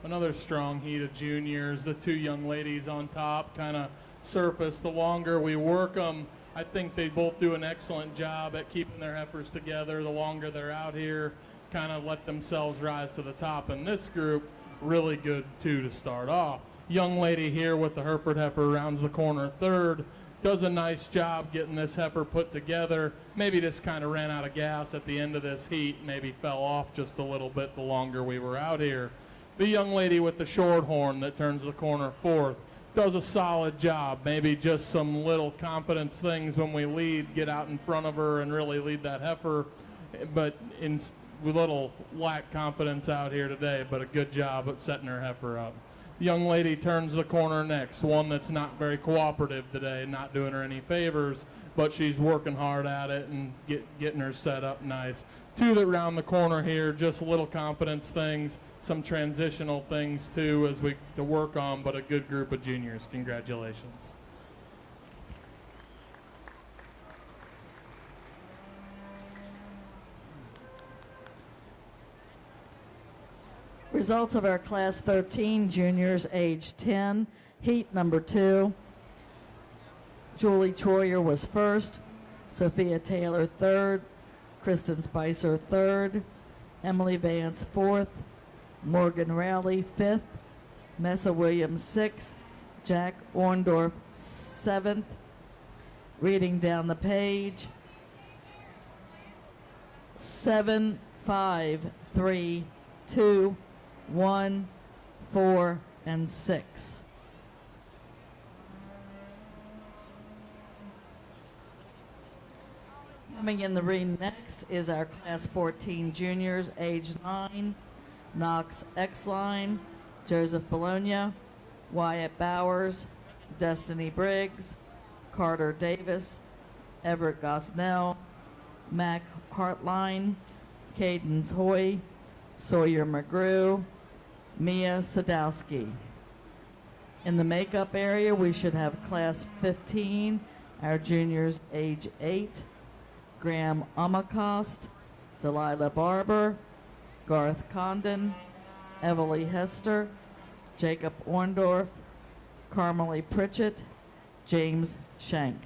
Another strong heat of juniors. The two young ladies on top kind of surface. The longer we work them, I think they both do an excellent job at keeping their heifers together. The longer they're out here, kind of let themselves rise to the top. And this group, really good too to start off. Young lady here with the Hereford heifer rounds the corner third. Does a nice job getting this heifer put together. Maybe just kind of ran out of gas at the end of this heat. Maybe fell off just a little bit the longer we were out here. The young lady with the short horn that turns the corner fourth does a solid job. Maybe just some little confidence things when we lead, get out in front of her and really lead that heifer. But in little lack confidence out here today, but a good job at setting her heifer up. Young lady turns the corner next, one that's not very cooperative today, not doing her any favors, but she's working hard at it and getting her set up nice. Two that round the corner here, just little confidence things, some transitional things too as we to work on, but a good group of juniors. Congratulations. Results of our Class 13 juniors age 10, heat number 2. Julie Troyer was first, Sophia Taylor third, Kristen Spicer third, Emily Vance fourth, Morgan Rowley fifth, Messa Williams sixth, Jack Orndorff seventh. Reading down the page, 7, 5, 3, 2, 1, 4, and 6. Coming in the ring next is our Class 14 juniors, age 9, Knox Exline, Joseph Bologna, Wyatt Bowers, Destiny Briggs, Carter Davis, Everett Gosnell, Mac Hartline, Cadence Hoy, Sawyer McGrew, Mia Sadowski. In the makeup area, we should have Class 15, our juniors age 8, Graham Amakost, Delilah Barber, Garth Condon, Everly Hester, Jacob Orndorff, Carmelie Pritchett, James Shank.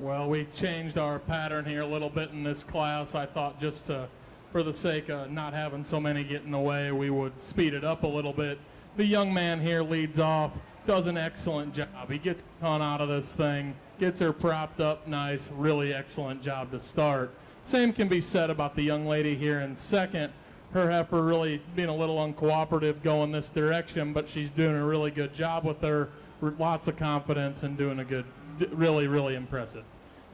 Well, we changed our pattern here a little bit in this class. I thought just for the sake of not having so many get in the way, we would speed it up a little bit. The young man here leads off, does an excellent job. He gets a ton out of this thing, gets her propped up nice, really excellent job to start. Same can be said about the young lady here in second. Her heifer really being a little uncooperative going this direction, but she's doing a really good job with her. Lots of confidence and doing a good, really, really impressive.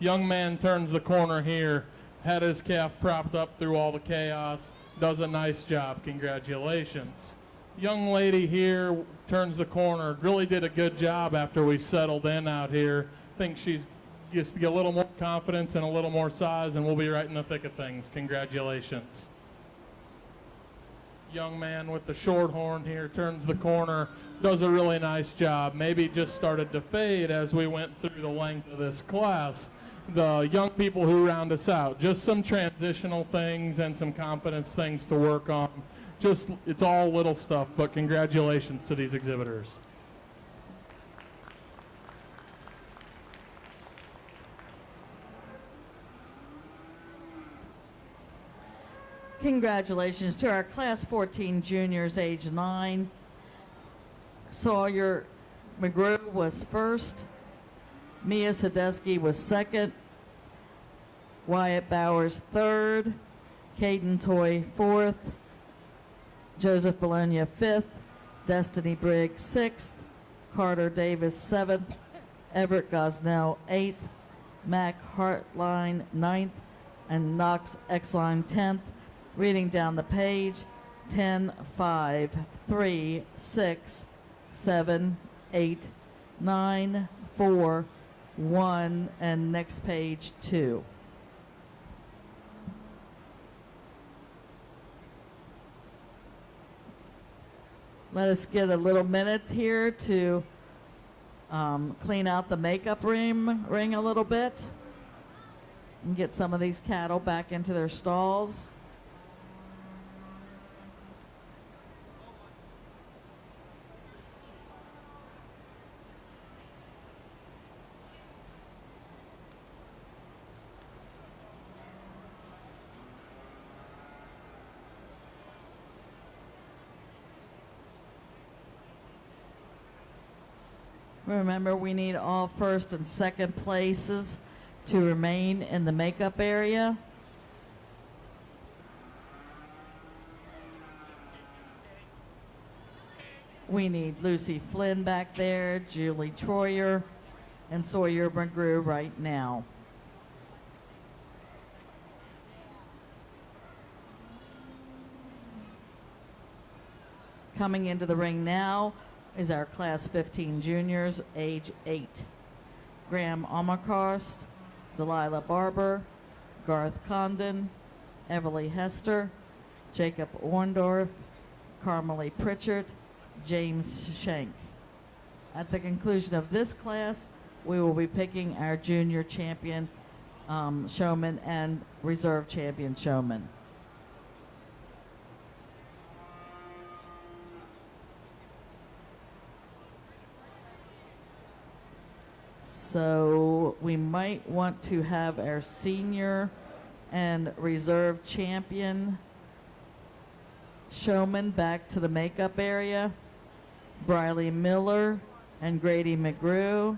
Young man turns the corner here, had his calf propped up through all the chaos, does a nice job, congratulations. Young lady here turns the corner, really did a good job after we settled in out here. Think she's just to get a little more confidence and a little more size, and we'll be right in the thick of things. Congratulations. Young man with the short horn here turns the corner, does a really nice job. Maybe just started to fade as we went through the length of this class. The young people who round us out, just some transitional things and some confidence things to work on. Just, it's all little stuff, but congratulations to these exhibitors. Congratulations to our Class 14 juniors, age 9. Sawyer McGrew was first. Mia Sadesky was second. Wyatt Bowers third. Cadence Hoy fourth. Joseph Bologna fifth. Destiny Briggs sixth. Carter Davis seventh. Everett Gosnell eighth. Mac Hartline ninth. And Knox Exline 10th. Reading down the page, 10, 5, 3, 6, 7, 8, 9, 4, 1, and next page 2. Let us get a little minute here to clean out the makeup ring a little bit and get some of these cattle back into their stalls. Remember, we need all first and second places to remain in the makeup area. We need Lucy Flynn back there, Julie Troyer, and Sawyer McGrew right now. Coming into the ring now is our Class 15 juniors, age 8. Graham Omakost, Delilah Barber, Garth Condon, Everly Hester, Jacob Orndorff, Carmelie Pritchard, James Schenk. At the conclusion of this class, we will be picking our junior champion showman and reserve champion showman. So we might want to have our senior and reserve champion showman back to the makeup area. Briley Miller and Grady McGrew.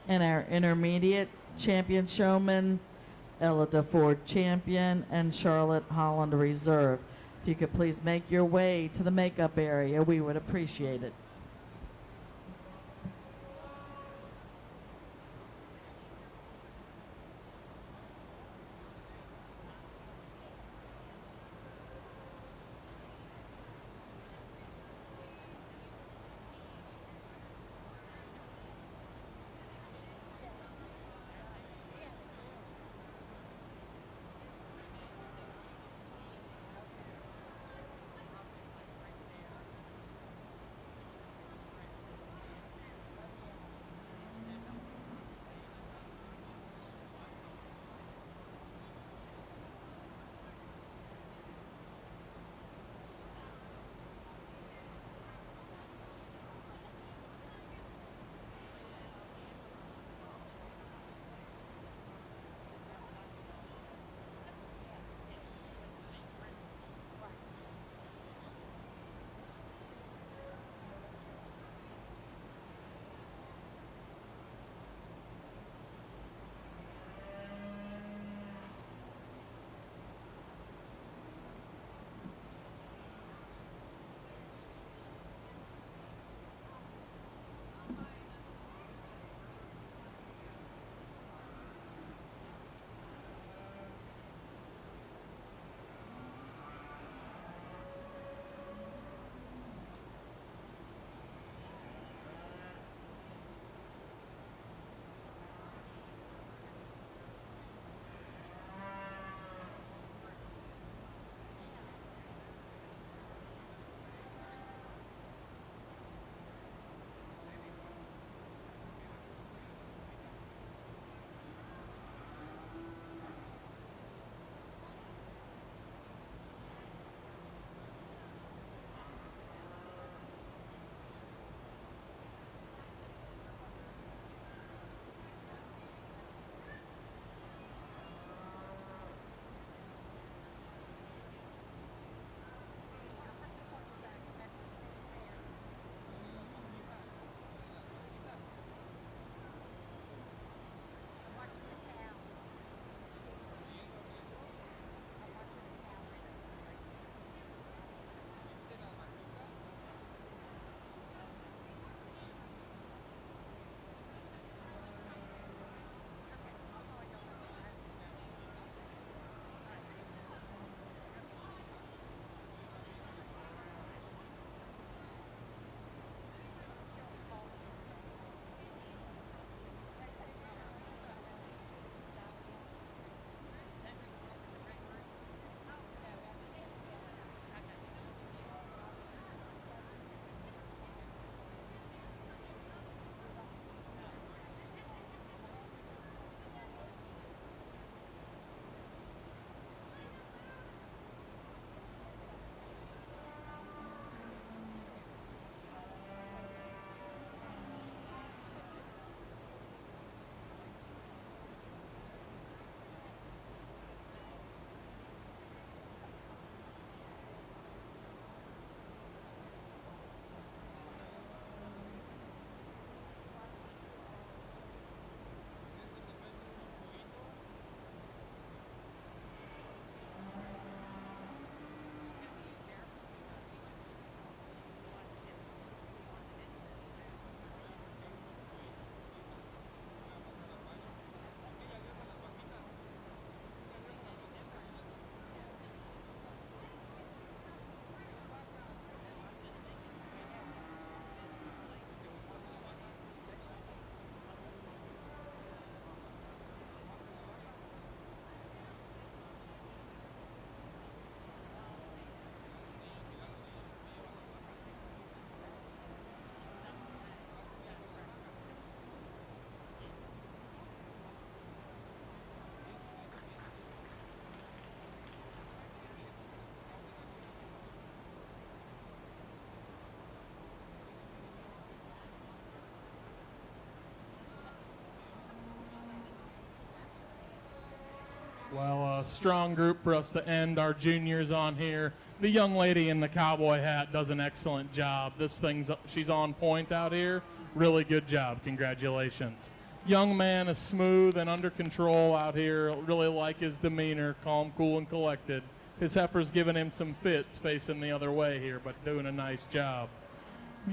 And our intermediate champion showman, Ella DeFord champion, and Charlotte Holland reserve. If you could please make your way to the makeup area, we would appreciate it. a strong group for us to end our juniors on here. The young lady in the cowboy hat does an excellent job. She's on point out here. Really good job. Congratulations. Young man is smooth and under control out here. Really like his demeanor, calm, cool, and collected. His heifer's giving him some fits facing the other way here, but doing a nice job.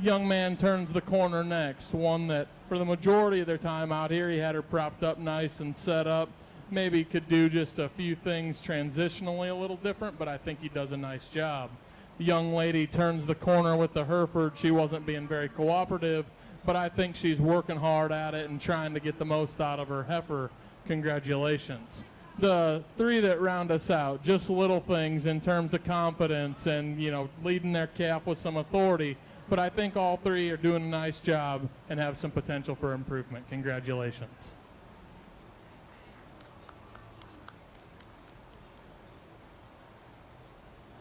Young man turns the corner next, one that for the majority of their time out here, he had her propped up nice and set up. Maybe could do just a few things transitionally a little different, but I think he does a nice job. The young lady turns the corner with the Hereford. She wasn't being very cooperative, but I think she's working hard at it and trying to get the most out of her heifer. Congratulations. The three that round us out, just little things in terms of confidence and, leading their calf with some authority, but I think all three are doing a nice job and have some potential for improvement. Congratulations.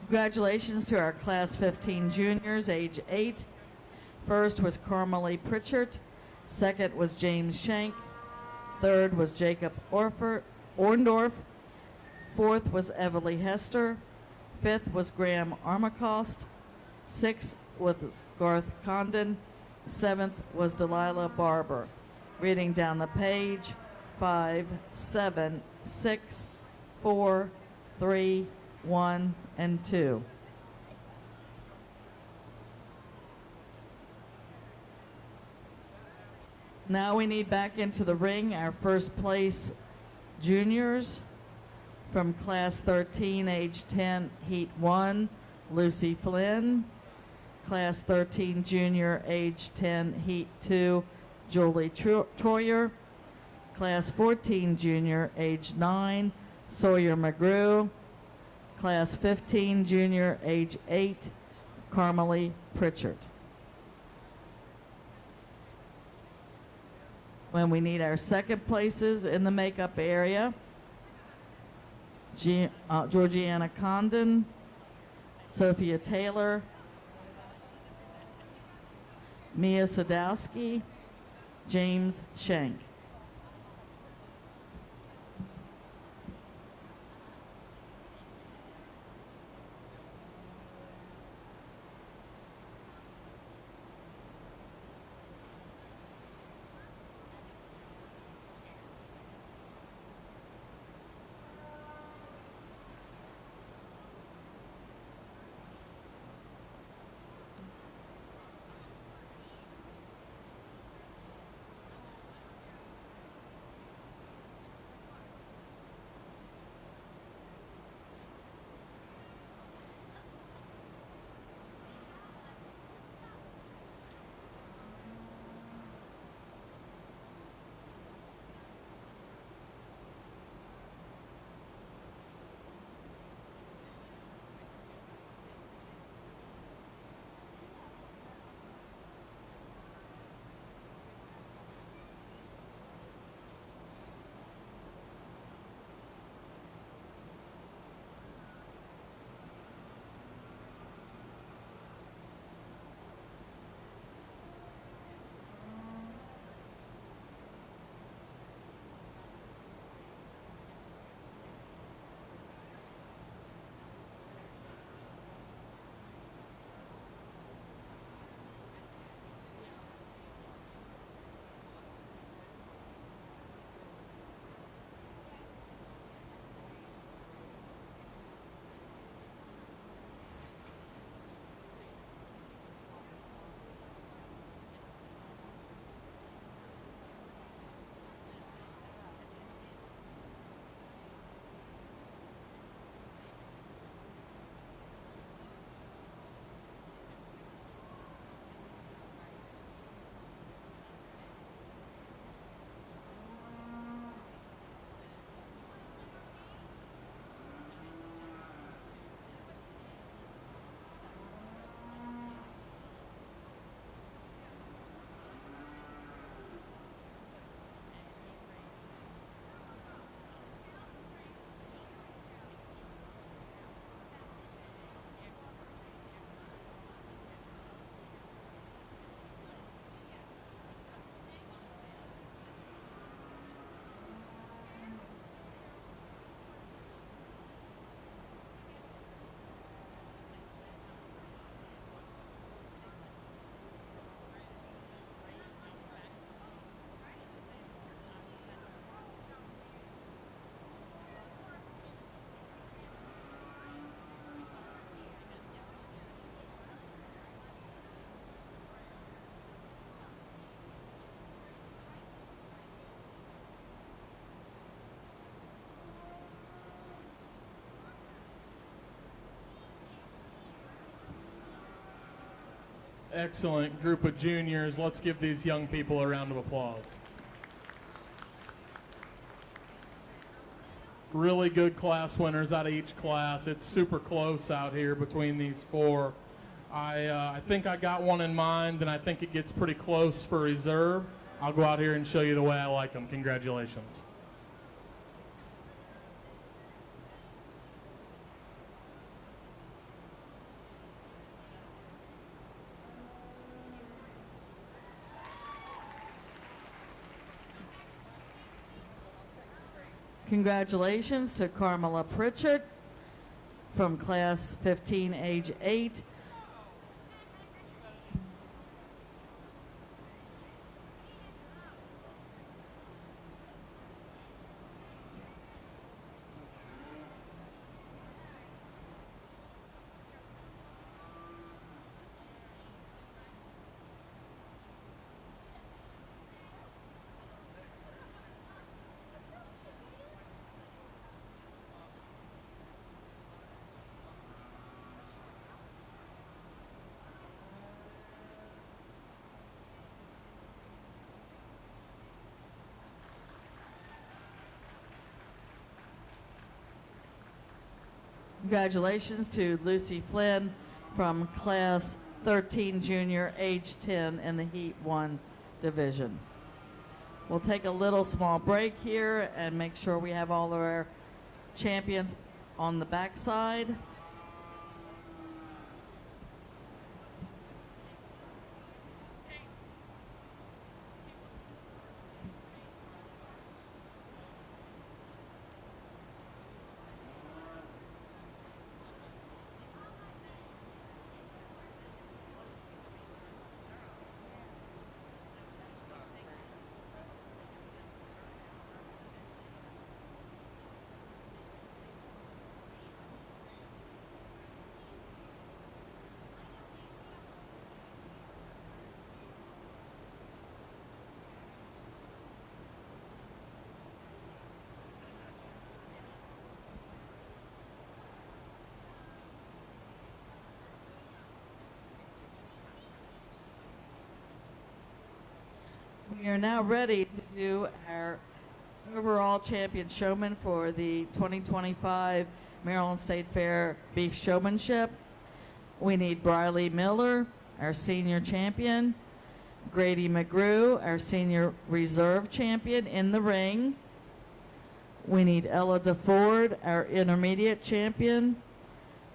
Congratulations to our Class 15 juniors, age 8. First was Carmelie Pritchard. Second was James Shank. Third was Jacob Orndorff. Fourth was Everly Hester. Fifth was Graham Armacost. Sixth was Garth Condon. Seventh was Delilah Barber. Reading down the page, 5, 7, 6, 4, 3, 1, and 2. Now we need back into the ring our first place juniors from Class 13, age 10, Heat 1, Lucy Flynn. Class 13 junior, age 10, Heat 2, Julie Troyer. Class 14 junior, age 9, Sawyer McGrew. Class 15 junior, age 8, Carmelie Pritchard. When we need our second places in the makeup area, Georgiana Condon, Sophia Taylor, Mia Sadowski, James Shank. excellent group of juniors. Let's give these young people a round of applause. Really good class winners out of each class. It's super close out here between these four. I think I got one in mind, and I think it gets pretty close for reserve. I'll go out here and show you the way I like them. Congratulations. Congratulations to Carmela Pritchard from class 15, age 8. Congratulations to Lucy Flynn from class 13 junior, age 10 in the Heat 1 division. We'll take a little small break here and make sure we have all of our champions on the backside. We are now ready to do our overall champion showman for the 2025 Maryland State Fair Beef Showmanship. We need Briley Miller, our senior champion, Grady McGrew, our senior reserve champion in the ring. We need Ella DeFord, our intermediate champion.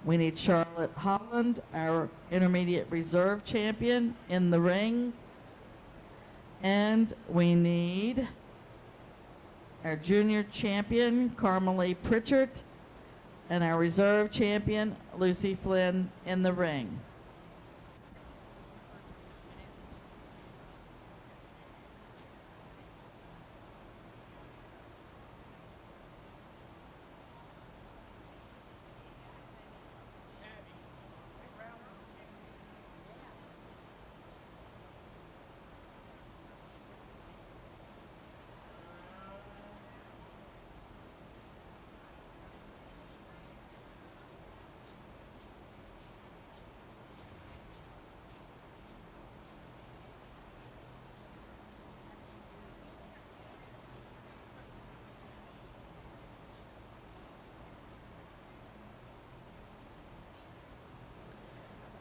We need Charlotte Holland, our intermediate reserve champion in the ring. And we need our junior champion, Carmela Pritchard, and our reserve champion, Lucy Flynn, in the ring.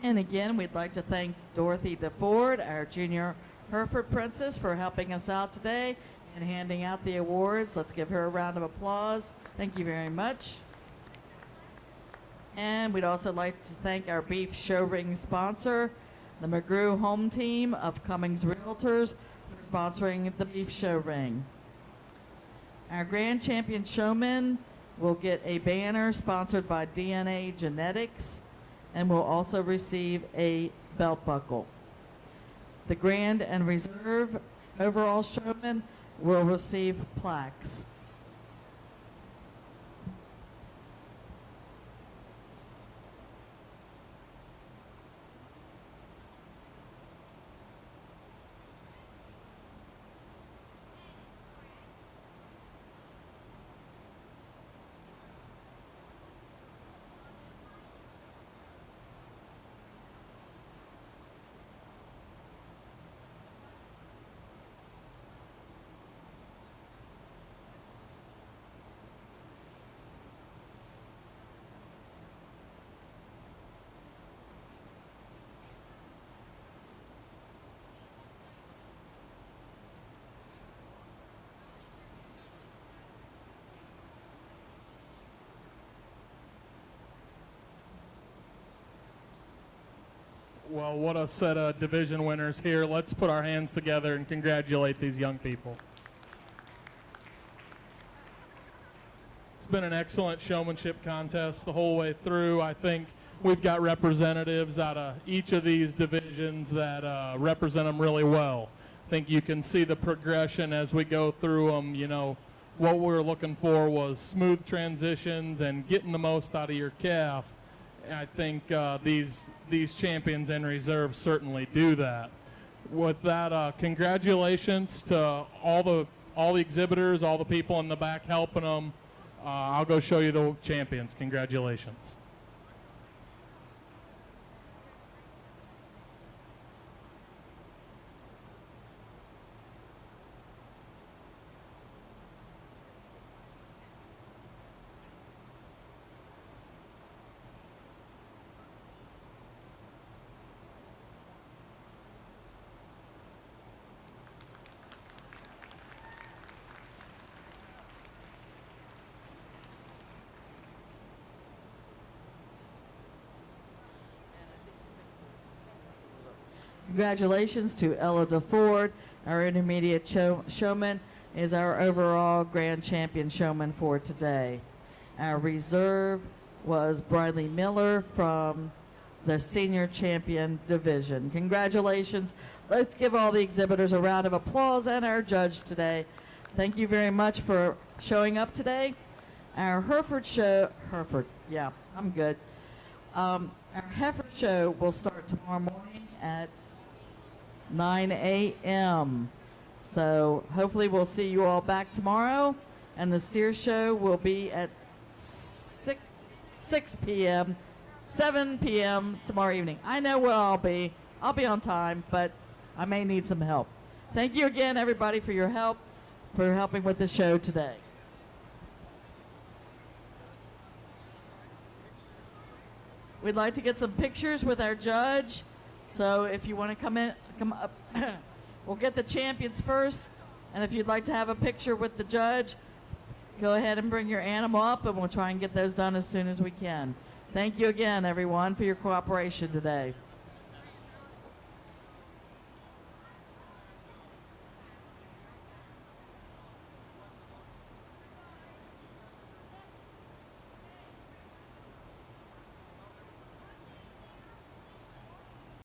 And again, we'd like to thank Dorothy DeFord, our junior Hereford Princess, for helping us out today and handing out the awards. Let's give her a round of applause. Thank you very much. And we'd also like to thank our beef show ring sponsor, the McGrew Home Team of Cummings Realtors, for sponsoring the beef show ring. Our grand champion showman will get a banner sponsored by DNA Genetics, and will also receive a belt buckle. The grand and reserve overall showman will receive plaques. Well, what a set of division winners here. Let's put our hands together and congratulate these young people. It's been an excellent showmanship contest the whole way through. I think we've got representatives out of each of these divisions that represent them really well. I think you can see the progression as we go through them. You know, what we were looking for was smooth transitions and getting the most out of your calf. I think these champions in reserve certainly do that. With that, congratulations to all the exhibitors, all the people in the back helping them. I'll go show you the champions. Congratulations. Congratulations to Ella DeFord. Our intermediate showman is our overall grand champion showman for today. Our reserve was Briley Miller from the senior champion division. Congratulations. Let's give all the exhibitors a round of applause and our judge today. Thank you very much for showing up today. Our Hereford show, yeah, I'm good. Our Hereford show will start tomorrow morning at 9 a.m. So hopefully we'll see you all back tomorrow, and the steer show will be at 6 p.m., 7 p.m. tomorrow evening. I know where I'll be. I'll be on time, but I may need some help. Thank you again, everybody, for your help, for helping with this show today. We'd like to get some pictures with our judge. So if you want to come up, we'll get the champions first. And if you'd like to have a picture with the judge, go ahead and bring your animal up, and we'll try and get those done as soon as we can. Thank you again, everyone, for your cooperation today.